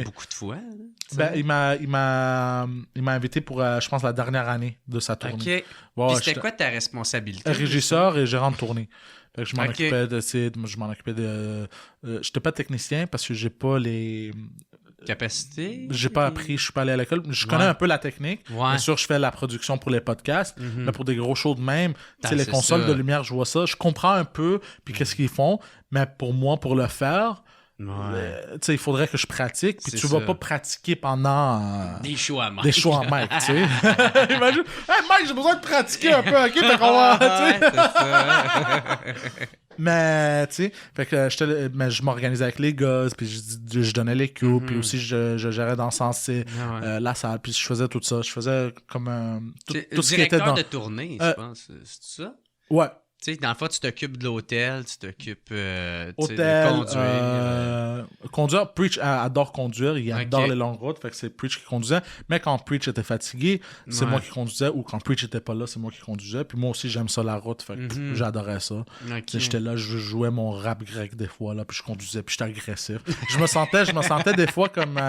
Beaucoup de fois. Là, il m'a invité pour, je pense, la dernière année de sa tournée. OK. Puis c'était quoi ta responsabilité? Régisseur et gérant de tournée. Fait que je m'en occupais de... j'étais pas technicien parce que j'ai pas les... Capacités? J'ai pas appris, je suis pas allé à l'école. Je connais un peu la technique. Bien sûr, je fais la production pour les podcasts, mais pour des gros shows de même, les consoles de lumière, je vois ça. Je comprends un peu, puis qu'est-ce qu'ils font, mais pour moi, pour le faire... il faudrait que je pratique, puis tu vas pas pratiquer pendant des shows à Mike. tu sais. Imagine, hey Mike, j'ai besoin de pratiquer un peu, ok, fait qu'on va, c'est ça. Mais tu sais, fait que je m'organisais avec les gars, puis je donnais les cues, puis aussi je gérais dans le sens la salle, puis je faisais tout ça, je faisais comme tout ce qui était dans directeur de tournée, je pense, c'est ça? Ouais. Tu sais, dans le fond, tu t'occupes de l'hôtel, tu t'occupes de conduire. Conduire, Preach adore conduire, il adore les longues routes, fait que c'est Preach qui conduisait. Mais quand Preach était fatigué, c'est moi qui conduisais, ou quand Preach était pas là, c'est moi qui conduisais. Puis moi aussi, j'aime ça la route, fait que j'adorais ça. J'étais là, je jouais mon rap grec des fois, là, puis je conduisais, puis j'étais agressif. je me sentais des fois comme...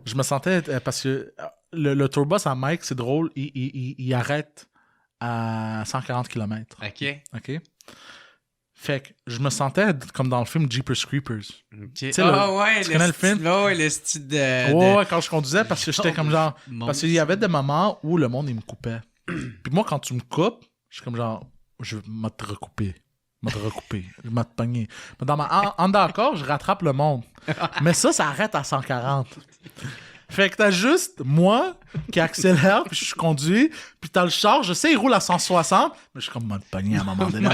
je me sentais... parce que le tour bus à Mike, c'est drôle, il arrête à 140 km. OK? Fait que je me sentais comme dans le film Jeepers Creepers. Tu connais le film? Ouais, le style de... Ouais, quand je conduisais, parce que j'étais comme genre... Parce qu'il y avait des moments où le monde, il me coupait. Puis moi, quand tu me coupes, je suis comme genre... Je vais te recouper. Je vais te pogner. Mais dans ma d'accord, je rattrape le monde. Mais ça arrête à 140. Fait que t'as juste moi qui accélère, puis je conduis, puis t'as le char, je sais, il roule à 160, mais je suis comme mode pogné à un moment donné. À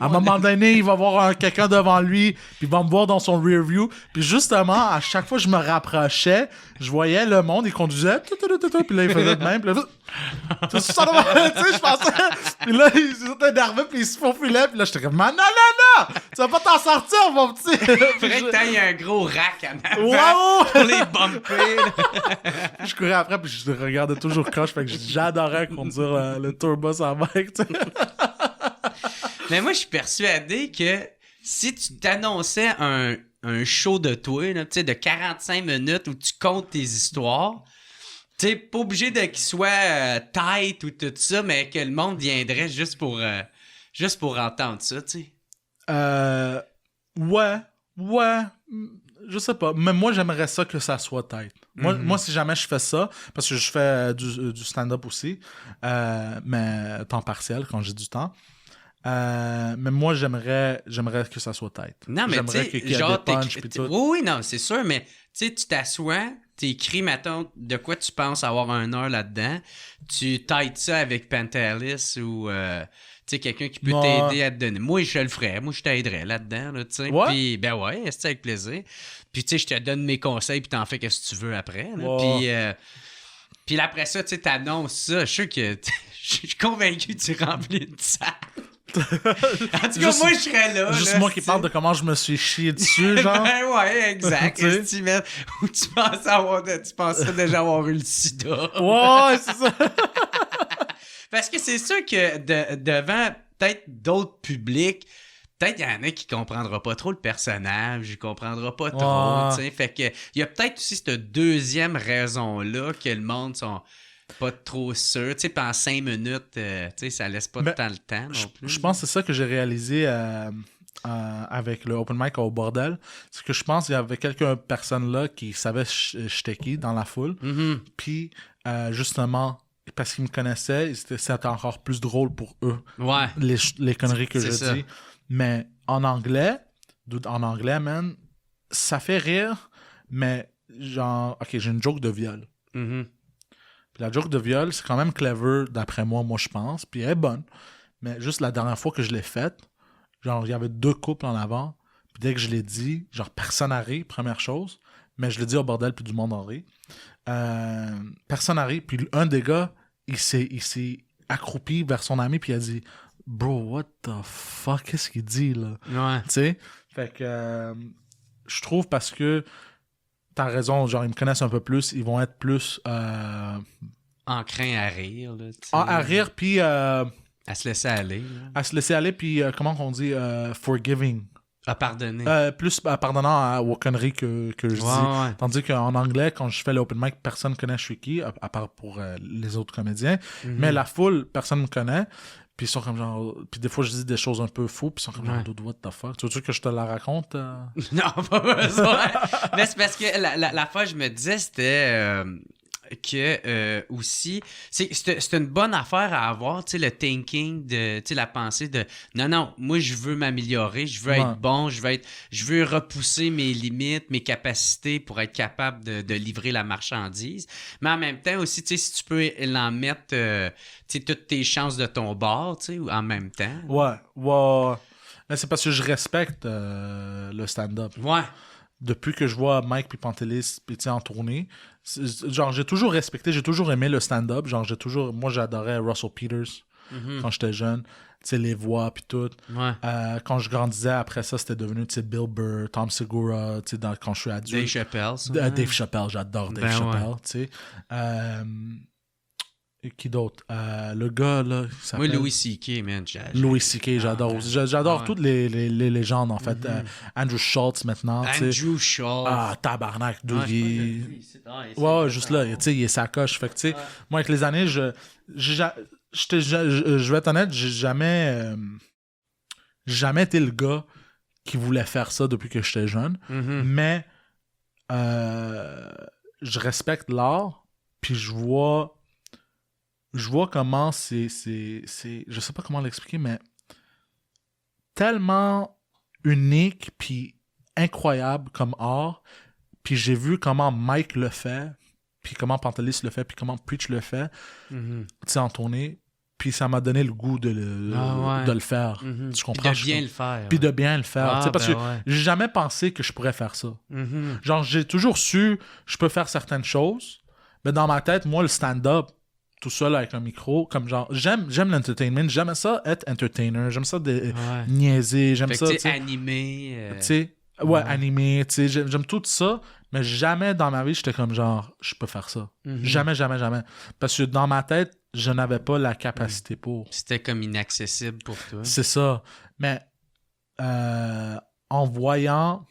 un moment donné, il va voir quelqu'un devant lui, puis il va me voir dans son rear view. Puis justement, à chaque fois que je me rapprochais, je voyais le monde, il conduisait, puis là, il faisait de même, puis là, tu sais, je pensais, puis là, il s'était énervé, puis il se faufilait, puis là, j'étais comme, non, tu vas pas t'en sortir, mon petit. Faudrait que t'ailles un gros rack en avant pour les bumper. Je courais après, puis je regardais toujours croche, fait que j'adorais conduire le tourbus en bike, tu sais. Mais moi, je suis persuadé que si tu t'annonçais un show de toi, là, de 45 minutes où tu comptes tes histoires, t'es pas obligé de qu'il soit tight ou tout ça, mais que le monde viendrait juste pour entendre ça, tu sais. Ouais. Je sais pas. Mais moi, j'aimerais ça que ça soit tight. Moi, si jamais je fais ça, parce que je fais du stand-up aussi, mais temps partiel, quand j'ai du temps. Mais moi, j'aimerais que ça soit tight. Non, mais j'aimerais qu'il y ait des punch pis tout. Oui, non, c'est sûr, mais tu sais, tu t'assois, t'écris, mettons, de quoi tu penses avoir 1 heure là-dedans, tu tight ça avec Pantelis ou... tu sais, quelqu'un qui peut t'aider à te donner. Moi, je le ferais. Moi, je t'aiderais là-dedans, là, tu sais. Ouais? Puis, ben ouais, c'est avec plaisir. Puis, tu sais, je te donne mes conseils, puis t'en fais ce que tu veux après. Là. Puis après ça, tu sais, t'annonces ça. Je suis sûr que... Je suis convaincu que tu remplis une salle. En tout cas, moi, je serais là. Juste là, moi qui parle de comment je me suis chié dessus, genre. Ben ouais, exact. Où tu pensais déjà avoir eu le sida. Ouais, c'est ça. Parce que c'est sûr que devant peut-être d'autres publics, peut-être il y en a qui comprendra pas trop le personnage, il comprendra pas trop, tu sais. Fait que il y a peut-être aussi cette deuxième raison-là que le monde sont pas trop sûrs. Tu sais, pendant 5 minutes, tu sais, ça laisse pas tant le temps non plus. Je pense que c'est ça que j'ai réalisé avec le open mic au bordel. C'est que je pense qu'il y avait quelques personnes là qui savaient j'étais qui dans la foule. Puis, justement... Parce qu'ils me connaissaient, c'était encore plus drôle pour eux. Ouais. Les conneries que je dis. Mais en anglais, man, ça fait rire, mais genre, ok, j'ai une joke de viol. Puis la joke de viol, c'est quand même clever, d'après moi, je pense. Puis elle est bonne. Mais juste la dernière fois que je l'ai faite, genre, il y avait 2 couples en avant. Puis dès que je l'ai dit, genre, personne n'a ri, première chose. Mais je l'ai dit au bordel, puis du monde en rit. Personne n'a ri, puis un des gars, il s'est accroupi vers son ami, puis il a dit « Bro, what the fuck, qu'est-ce qu'il dit, là? » Ouais. Tu sais? Fait que je trouve parce que t'as raison, genre, ils me connaissent un peu plus, ils vont être plus... enclins à rire, là, tu sais. À rire, puis... à se laisser aller. Là. À se laisser aller, puis comment on dit? Forgiving. À pardonner. Plus pardonnant aux conneries que je dis. Ouais. Tandis qu'en anglais, quand je fais l'open mic, personne ne connaît je suis qui, à part pour les autres comédiens. Mais la foule, personne me connaît. Puis ils sont comme genre... Puis des fois, je dis des choses un peu fous, puis ils sont comme genre, dude, what the fuck? Tu veux que je te la raconte? Non, pas besoin. Mais c'est parce que la fois, je me disais, c'était... que aussi c'est une bonne affaire à avoir, tu sais, le thinking de, tu sais, la pensée de non, moi je veux m'améliorer, je veux être bon, je veux repousser mes limites, mes capacités pour être capable de livrer la marchandise, mais en même temps aussi, tu sais, si tu peux l'en mettre tu sais, toutes tes chances de ton bord, tu sais, en même temps. Ouais. Mais c'est parce que je respecte le stand-up. Ouais. Depuis que je vois Mike puis Pantelis en tournée, genre j'ai toujours respecté, j'ai toujours aimé le stand-up, genre moi j'adorais Russell Peters. quand j'étais jeune. Tu sais, les voix, puis tout. Ouais. Quand je grandissais, après ça, c'était devenu, tu sais, Bill Burr, Tom Segura, tu sais, quand je suis adulte. Dave Chappelle, ça. Dave Chappelle, j'adore Dave Chappelle, tu sais. Qui d'autre? Le gars, là, il s'appelle... Moi, Louis C.K., man. Louis C.K., j'adore aussi. J'adore toutes les légendes, en fait. Andrew Schultz, maintenant, tu sais. Andrew Schultz. Ah, tabarnak, d'où il... Ouais, juste là, tu sais, il est sa coche. Fait que, tu sais, moi, avec les années, je vais être honnête, j'ai jamais été le gars qui voulait faire ça depuis que j'étais jeune. Mais je respecte l'art, puis je vois comment c'est je sais pas comment l'expliquer, mais tellement unique puis incroyable comme art. Puis j'ai vu comment Mike le fait, puis comment Pantelis le fait, puis comment Preach le fait, tu sais, en tournée. Puis ça m'a donné le goût de le faire. Tu comprends? Puis de bien le faire. Puis de bien le faire. Ah, parce que j'ai jamais pensé que je pourrais faire ça. Genre, j'ai toujours su je peux faire certaines choses, mais dans ma tête, moi, le stand-up, tout seul avec un micro, comme genre, j'aime l'entertainment, j'aime ça être entertainer, j'aime ça niaiser, j'aime ça, tu sais, animé. Tu sais, animé, tu sais, j'aime tout ça, mais jamais dans ma vie, j'étais comme genre, je peux faire ça. Jamais. Parce que dans ma tête, je n'avais pas la capacité pour. C'était comme inaccessible pour toi. C'est ça. Mais en voyant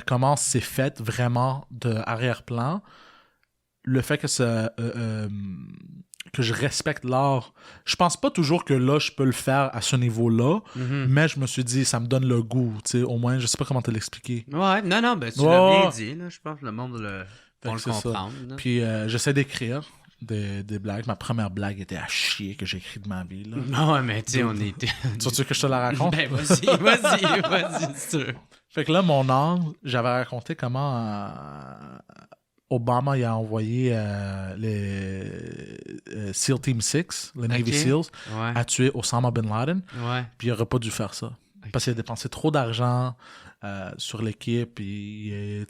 comment c'est fait vraiment de arrière-plan, le fait que que je respecte l'art, je pense pas toujours que là, je peux le faire à ce niveau-là, mais je me suis dit, ça me donne le goût, tu sais, au moins, je sais pas comment te l'expliquer. Ouais, non, ben tu l'as bien dit, là, je pense que le monde va le comprendre. Puis j'essaie d'écrire des blagues. Ma première blague était à chier que j'ai écrit de ma vie, là. Non, mais tu sais, on était... Tu veux que je te la raconte? Ben vas-y, c'est sûr. Fait que là, mon angle, j'avais raconté comment... Obama il a envoyé les SEAL Team 6, les Navy Seals, à tuer Osama Bin Laden. Puis il n'aurait pas dû faire ça. Parce qu'il a dépensé trop d'argent sur l'équipe. Il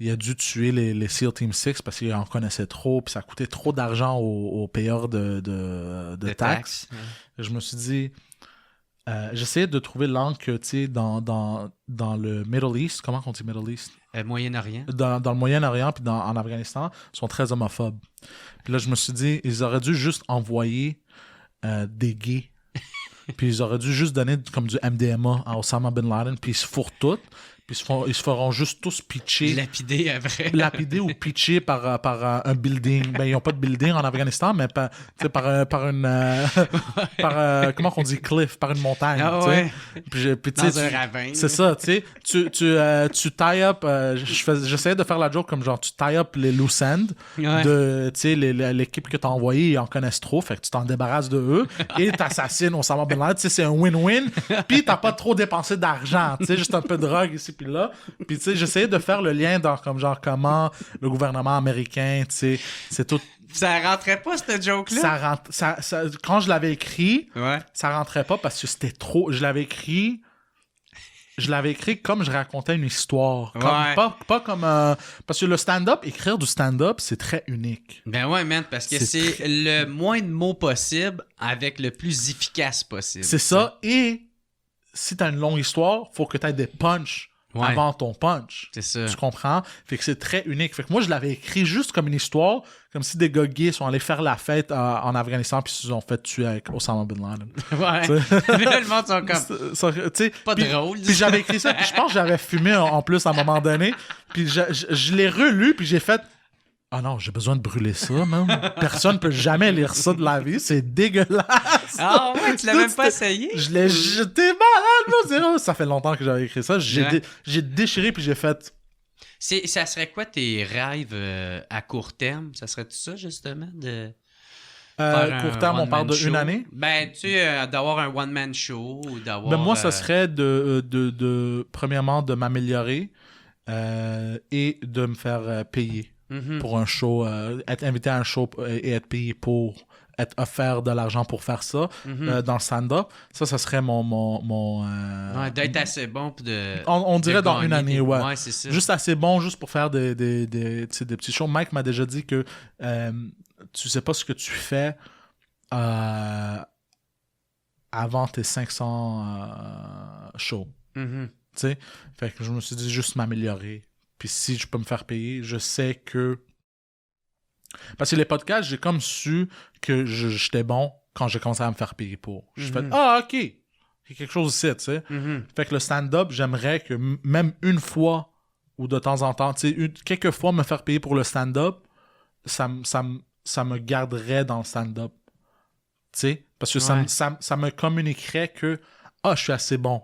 a dû tuer les SEAL Team 6 parce qu'il en connaissait trop. Puis ça coûtait trop d'argent aux payeurs de taxes. Je me suis dit... j'essayais de trouver l'angle que, tu sais, dans le Middle East, comment on dit Middle East? Moyen-Orient. Dans le Moyen-Orient puis en Afghanistan, ils sont très homophobes. Puis là, je me suis dit, ils auraient dû juste envoyer des gays. Puis ils auraient dû juste donner comme du MDMA à Osama Bin Laden, puis ils se fourrent toutes. Puis ils se feront juste tous pitcher. Lapider après. Lapider ou pitcher par un building. Ben, ils n'ont pas de building en Afghanistan, mais par une... comment on dit cliff? Par une montagne. Ah ouais. Puis, dans un ravin. C'est ça, tu sais. Tu tie up... j'essayais de faire la joke comme genre, tu tie up les loose ends de, tu sais, l'équipe que t'as envoyée, ils en connaissent trop, fait que tu t'en débarrasses de eux et t'assassines Osama Bin Laden. Tu sais, c'est un win-win. Puis t'as pas trop dépensé d'argent, tu sais, juste un peu de drogue ici puis là. Puis tu sais, j'essayais de faire le lien dans comme genre comment le gouvernement américain, tu sais, c'est tout. Ça rentrait pas cette joke-là? Quand je l'avais écrit, ça rentrait pas parce que c'était trop. Je l'avais écrit comme je racontais une histoire. Pas comme... parce que le stand-up, écrire du stand-up, c'est très unique. Ben ouais, man, parce que c'est le moins de mots possible avec le plus efficace possible. C'est ça. Et si t'as une longue histoire, faut que t'aies des punchs avant ton punch. C'est ça. Tu comprends? Fait que c'est très unique. Fait que moi, je l'avais écrit juste comme une histoire, comme si des gars gays sont allés faire la fête en Afghanistan puis ils se sont fait tuer avec Osama Bin Laden. Ouais. Le monde sont comme... pas drôle. Puis j'avais écrit ça, puis je pense que j'avais fumé en plus à un moment donné. Puis je l'ai relu, puis j'ai fait... Ah non, j'ai besoin de brûler ça, même. Personne ne peut jamais lire ça de la vie. C'est dégueulasse. Ah ouais, tu l'as même pas essayé? Je l'ai jeté malade, ça fait longtemps que j'avais écrit ça. J'ai déchiré puis j'ai fait... Ça serait quoi tes rêves à court terme? Ça serait tout ça, justement, de... court terme, on parle d'une année? Ben, tu sais, d'avoir un one-man show ou d'avoir... Ben moi, ça serait premièrement, de m'améliorer et de me faire payer. Pour un show, être invité à un show et être payé pour être offert de l'argent pour faire ça dans le stand-up. Ça serait mon d'être assez bon pour on dirait dans une année, ouais, c'est ça. Juste assez bon, juste pour faire des petits shows. Mike m'a déjà dit que tu sais pas ce que tu fais avant tes 500 shows. Mhm. Tu sais, fait que je me suis dit juste m'améliorer. Puis si je peux me faire payer, je sais que... Parce que les podcasts, j'ai comme su que j'étais bon quand j'ai commencé à me faire payer pour. Je fais, OK, il y a quelque chose ici, tu sais. Fait que le stand-up, j'aimerais que même une fois ou de temps en temps, tu sais, quelques fois me faire payer pour le stand-up, ça me garderait dans le stand-up. Tu sais, parce que ça me communiquerait que je suis assez bon.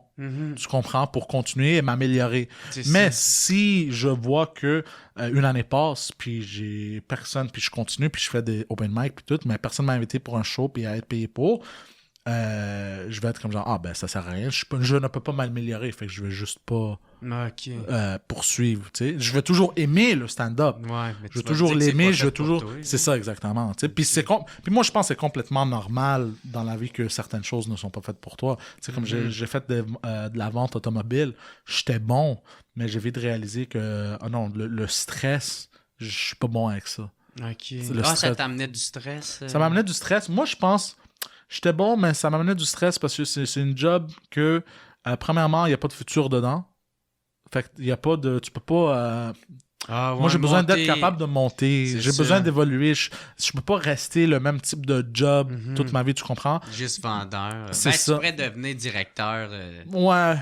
Tu comprends, pour continuer et m'améliorer. Mais si je vois que une année passe, puis j'ai personne, puis je continue, puis je fais des open mic, puis tout, mais personne m'a invité pour un show, puis à être payé pour, je vais être comme genre, ben ça sert à rien, je ne peux pas m'améliorer, fait que je vais juste pas poursuivre, tu sais. Je vais toujours aimer le stand-up. Je vais toujours l'aimer, je vais toujours... C'est ça, exactement. Tu sais. Puis moi, je pense que c'est complètement normal dans la vie que certaines choses ne sont pas faites pour toi. Tu sais, comme j'ai fait de la vente automobile, j'étais bon, mais j'ai vite réalisé que, non, le stress, je suis pas bon avec ça. OK. Ça t'amenait du stress? Ça m'amenait du stress. Moi, je pense... J'étais bon, mais ça m'amenait du stress parce que c'est une job que, premièrement, il n'y a pas de futur dedans. Fait qu'il n'y a pas de... Tu peux pas... moi, j'ai besoin d'être capable de monter. J'ai besoin d'évoluer. Je peux pas rester le même type de job toute ma vie, tu comprends? Juste vendeur. C'est ça. Tu pourrais devenir directeur. Ouais.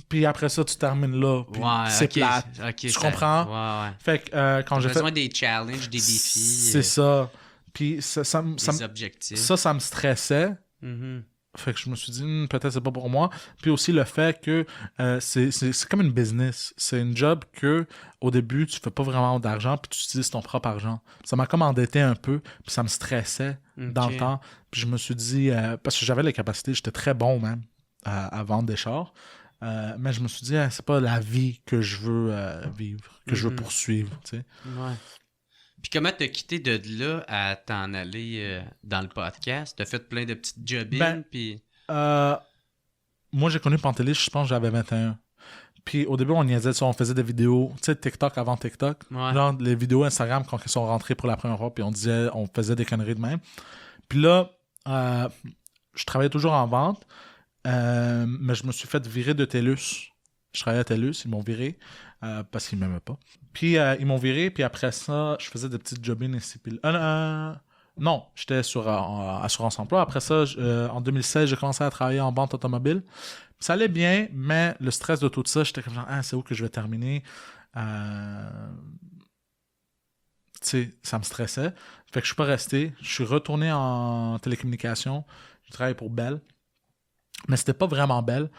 Puis après ça, tu termines là. Puis c'est plate. Tu comprends? Fait que quand j'ai fait... besoin des challenges, des défis. C'est ça. Puis des objectifs. Ça me stressait. Fait que je me suis dit, peut-être c'est pas pour moi. Puis aussi le fait que c'est comme une business. C'est une job que au début, tu fais pas vraiment d'argent, puis tu utilises ton propre argent. Ça m'a comme endetté un peu, puis ça me stressait dans le temps. Puis je me suis dit, parce que j'avais les capacités, j'étais très bon même à vendre des chars. Mais je me suis dit, c'est pas la vie que je veux vivre, que je veux poursuivre, tu sais. Ouais. Puis comment t'as quitté de là à t'en aller dans le podcast? T'as fait plein de petites jobines, puis... moi, j'ai connu Pantelis, je pense que j'avais 21. Puis au début, on niaisait ça, on faisait des vidéos, tu sais, TikTok avant TikTok. Genre, les vidéos Instagram quand ils sont rentrés pour la première fois, puis on faisait des conneries de même. Puis là, je travaillais toujours en vente, mais je me suis fait virer de TELUS. Je travaillais à TELUS, ils m'ont viré parce qu'ils m'aimaient pas. Puis ils m'ont viré, puis après ça, je faisais des petites jobines ici. Non, j'étais sur Assurance Emploi. Après ça, en 2016, j'ai commencé à travailler en vente automobile. Ça allait bien, mais le stress de tout ça, j'étais comme genre, c'est où que je vais terminer? Tu sais, ça me stressait. Fait que je suis pas resté. Je suis retourné en télécommunication. J'ai travaillé pour Bell. Mais c'était pas vraiment Bell.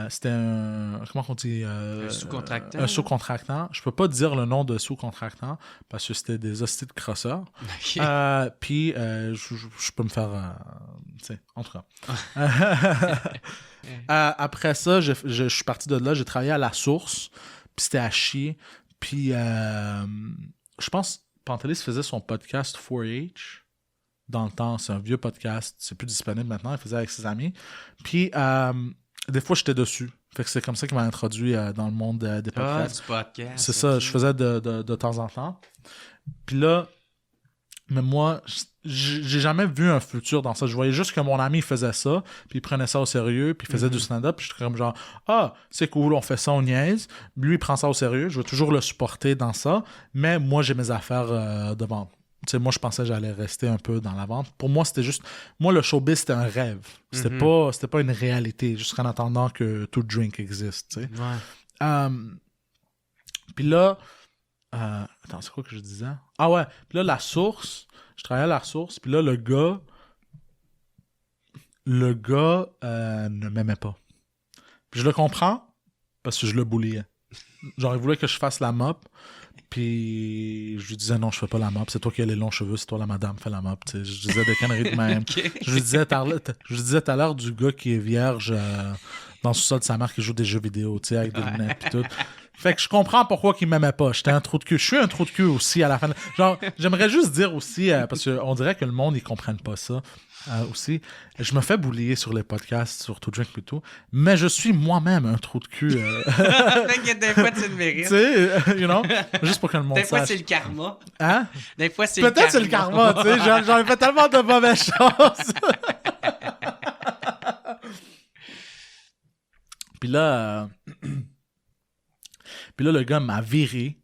C'était un... Comment on dit? Un sous-contractant? Un sous-contractant. Je peux pas dire le nom de sous-contractant parce que c'était des hosties de crosseurs. Puis, je peux me faire... tu sais, en tout cas. Après ça, je suis parti de là. J'ai travaillé à La Source. Puis c'était à chier. Puis, je pense Pantelis faisait son podcast 4H. Dans le temps, c'est un vieux podcast. C'est plus disponible maintenant. Il faisait avec ses amis. Puis... des fois, j'étais dessus. Fait que c'est comme ça qu'il m'a introduit dans le monde des podcasts. Du podcast. C'est ça, je faisais de temps en temps. Puis là, mais moi, j'ai jamais vu un futur dans ça. Je voyais juste que mon ami faisait ça, puis il prenait ça au sérieux, puis il faisait du stand-up, puis j'étais comme genre, c'est cool, on fait ça, on niaise. Lui, il prend ça au sérieux, je veux toujours le supporter dans ça, mais moi, j'ai mes affaires de vente. Tu sais, moi, je pensais que j'allais rester un peu dans la vente. Pour moi, c'était juste... Moi, le showbiz, c'était un rêve. C'était pas une réalité, jusqu'en attendant que tout drink existe, tu sais. Puis là... attends, c'est quoi que je disais? Ah ouais, puis là, La Source, je travaillais à La Source, puis là, le gars ne m'aimait pas. Puis je le comprends, parce que je le bulliais. Genre, il voulait que je fasse la mop, puis je lui disais non, je fais pas la mop, c'est toi qui as les longs cheveux, c'est toi la madame, fais la mop. T'sais. Je disais des conneries de même. Je lui disais tout à l'heure du gars qui est vierge dans le sous-sol de sa mère qui joue des jeux vidéo, tu sais, avec des lunettes pis tout. Fait que je comprends pourquoi qu'il m'aimait pas. J'étais un trou de cul. Je suis un trou de cul aussi à la fin. Genre, j'aimerais juste dire aussi, parce qu'on dirait que le monde, ils comprennent pas ça. Aussi, je me fais boulier sur les podcasts, sur To Drink plutôt, mais je suis moi-même un trou de cul. Fait que des fois, tu le mérites. Tu sais, you know, juste pour que le monde Des fois, sache. c'est le karma. Hein? Des fois, c'est le karma. Peut-être c'est le karma, tu sais. J'en ai fait tellement de mauvaises choses. Puis là, le gars m'a viré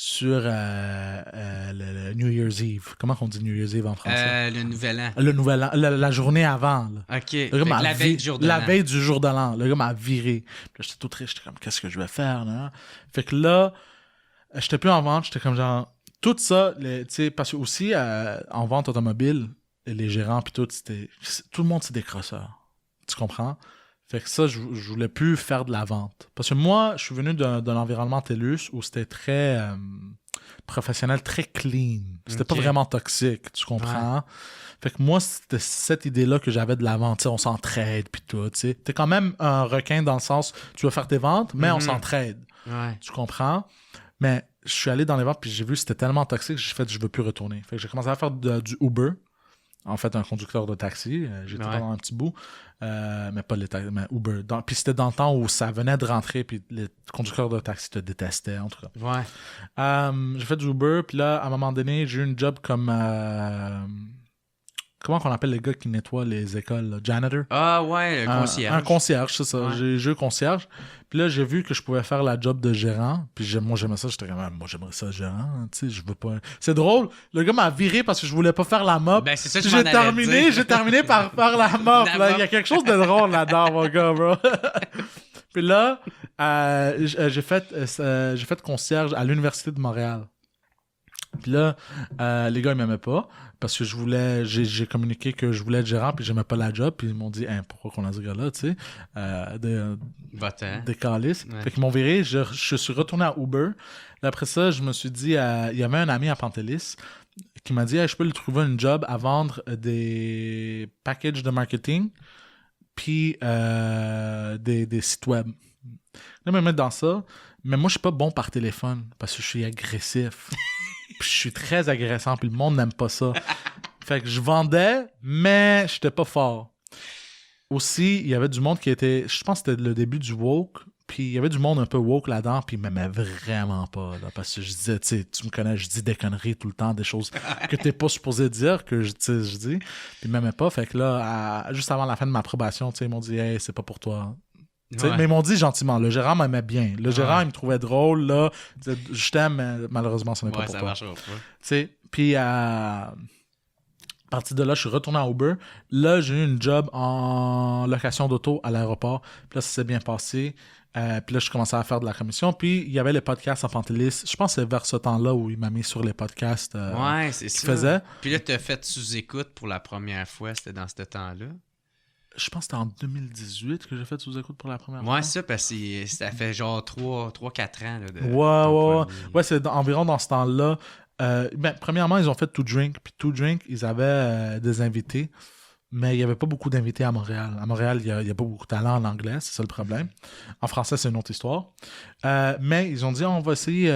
sur le New Year's Eve. Comment on dit New Year's Eve en français? Le nouvel an. Le nouvel an, la journée avant. Là. OK. Le gars m'a la veille du jour de l'an. La veille du jour de l'an. Le gars m'a viré. Puis là, j'étais tout triste. J'étais comme, qu'est-ce que je vais faire? Là? Fait que là, j'étais plus en vente. J'étais comme genre, tout ça, tu sais, parce que aussi, en vente automobile, les gérants, puis tout le monde, c'est des crosseurs. Tu comprends? Fait que ça, je voulais plus faire de la vente. Parce que moi, je suis venu d'un environnement TELUS où c'était très professionnel, très clean. C'était pas vraiment toxique, tu comprends? Ouais. Fait que moi, c'était cette idée-là que j'avais de la vente. T'sais, on s'entraide, puis tout. T'sais. T'es quand même un requin dans le sens, tu vas faire tes ventes, mais on s'entraide. Ouais. Tu comprends? Mais je suis allé dans les ventes, puis j'ai vu que c'était tellement toxique que j'ai fait, je veux plus retourner. Fait que j'ai commencé à faire du Uber. En fait, un conducteur de taxi. J'étais pendant un petit bout. Mais pas les taxis, mais Uber. Puis c'était dans le temps où ça venait de rentrer, puis les conducteurs de taxi te détestaient, en tout cas. Ouais. J'ai fait du Uber, puis là, à un moment donné, j'ai eu une job comme... comment qu'on appelle les gars qui nettoient les écoles? Là? Janitor? Ah ouais, un concierge. Un concierge, c'est ça. Ouais. J'ai eu concierge. Puis là, j'ai vu que je pouvais faire la job de gérant. Puis moi, j'aimais ça. J'étais comme, moi, j'aimerais ça, gérant. Tu sais, je veux pas... C'est drôle. Le gars m'a viré parce que je voulais pas faire la mop. Ben, c'est ça que j'ai terminé par faire la mop. Là. Il y a quelque chose de drôle là-dedans, mon gars, bro. Puis là, j'ai fait concierge à l'Université de Montréal. Puis là, les gars, ils m'aimaient pas parce que j'ai communiqué que je voulais être gérant puis j'aimais pas la job. Puis ils m'ont dit, pourquoi qu'on a ce gars-là, tu sais, des calices. Ouais. Fait qu'ils m'ont viré, je suis retourné à Uber. Là, après ça, je me suis dit, il y avait un ami à Pantelis qui m'a dit, je peux lui trouver une job à vendre des packages de marketing puis des sites web. Là, ils me mettent dans ça, mais moi, je suis pas bon par téléphone parce que je suis agressif. Puis je suis très agressant, puis le monde n'aime pas ça. Fait que je vendais, mais j'étais pas fort. Aussi, il y avait du monde qui était... Je pense que c'était le début du woke, puis il y avait du monde un peu woke là-dedans, puis ils m'aimaient vraiment pas, là, parce que je disais, tu sais, tu me connais, je dis des conneries tout le temps, des choses que t'es pas supposé dire, que je dis, puis ils m'aimaient pas. Fait que là, juste avant la fin de ma probation, tu sais, ils m'ont dit, hey, c'est pas pour toi. Ouais. Mais ils m'ont dit gentiment, le gérant m'aimait bien. Le gérant, il me trouvait drôle, là. Je t'aime, mais malheureusement, ce n'est pas pour toi. Marche pas. Puis à partir de là, je suis retourné à Uber. Là, j'ai eu une job en location d'auto à l'aéroport. Puis là, ça s'est bien passé. Puis là, je commençais à faire de la commission. Puis il y avait les podcasts à Pantelis. Je pense que c'est vers ce temps-là où il m'a mis sur les podcasts c'est ça. Faisait. Puis là, tu as fait sous-écoute pour la première fois. C'était dans ce temps-là. Je pense que c'était en 2018 que j'ai fait sous-écoute pour la première fois. Ouais, ça, parce que ça fait genre 3-4 ans. Là, ouais, c'est environ dans ce temps-là. Premièrement, ils ont fait To Drink. Puis To Drink, ils avaient des invités. Mais il n'y avait pas beaucoup d'invités à Montréal. À Montréal, il n'y a pas beaucoup de talent en anglais, c'est ça le problème. En français, c'est une autre histoire. Mais ils ont dit, on va essayer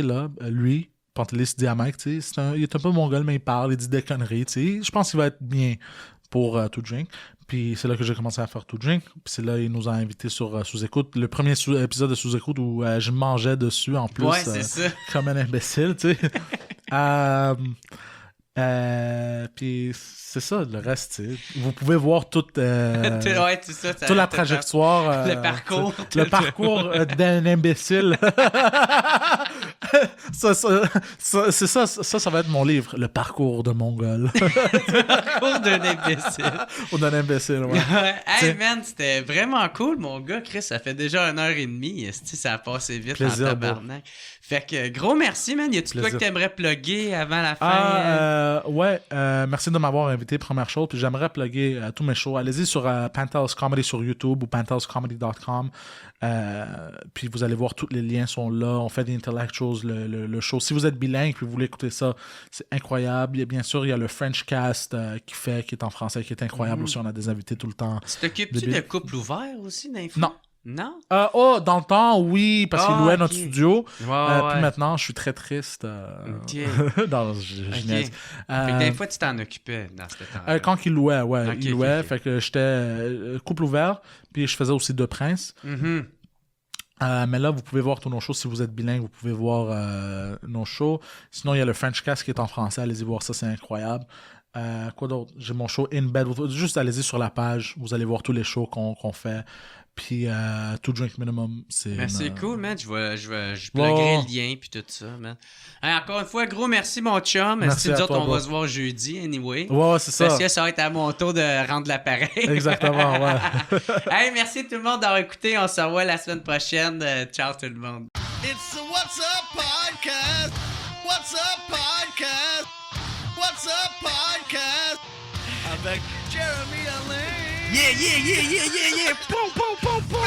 là. Lui, Pantelis dit à Mike, tu sais, il est un peu mongol, mais il parle, il dit des conneries. Tu sais, je pense qu'il va être bien pour To Drink. Puis c'est là que j'ai commencé à faire To Drink. Puis c'est là qu'il nous a invités sur Sous-Écoute. Le premier épisode de Sous-Écoute où je mangeais dessus en plus. Ouais, c'est ça. Comme un imbécile, tu sais. Puis c'est ça, le reste, tu sais. Vous pouvez voir toute la trajectoire. Le parcours. Le parcours d'un imbécile. Ça va être mon livre, Le parcours de Mongol. Le parcours d'un imbécile. Ou d'un imbécile, ouais. Hey man, c'était vraiment cool, mon gars. Chris, ça fait déjà 1h30. Ça a passé vite en tabarnak. Fait que gros merci, man. Y a-tu quoi que t'aimerais plugger avant la fin? Ouais, merci de m'avoir invité, première chose. Puis j'aimerais plugger tous mes shows. Allez-y sur Penthouse Comedy sur YouTube ou penthousecomedy.com. Puis vous allez voir, tous les liens sont là. On fait des intellectuals, le show. Si vous êtes bilingue puis vous voulez écouter ça, c'est incroyable. Bien sûr, il y a le French Cast qui est en français, qui est incroyable aussi. On a des invités tout le temps. Tu t'occupes-tu de couple ouvert aussi, d'info? Non. Non? Dans le temps, oui, parce qu'il louait notre ok. studio. Ouais. Puis maintenant, je suis très triste. Ok. Non, je niaise. Fait que des fois, tu t'en occupais dans ce temps-là. Quand il louait, ouais. Ok, il louait, ok. fait que j'étais couple ouvert, puis je faisais aussi Deux Princes. Mhm. Mais là, vous pouvez voir tous nos shows. Si vous êtes bilingue, vous pouvez voir nos shows. Sinon, il y a le French Cast qui est en français. Allez-y voir ça, c'est incroyable. Quoi d'autre? J'ai mon show In Bed. Juste allez-y sur la page. Vous allez voir tous les shows qu'on fait. Puis, To Drink Minimum, c'est... Mais c'est cool, man. Je pluggerai le lien puis tout ça, man. Hey, encore une fois, gros merci, mon chum. Merci Nous à autres, toi, on bro. va se voir jeudi, anyway. Ouais, c'est ça. Parce que ça va être à mon tour de rendre l'appareil. Exactement, ouais. Hey, merci tout le monde d'avoir écouté. On se revoit la semaine prochaine. Ciao tout le monde. It's the What's Up Podcast. What's Up Podcast. What's Up Podcast. Avec Jeremy Alain. Yeah. Boum, boum, boum, boum.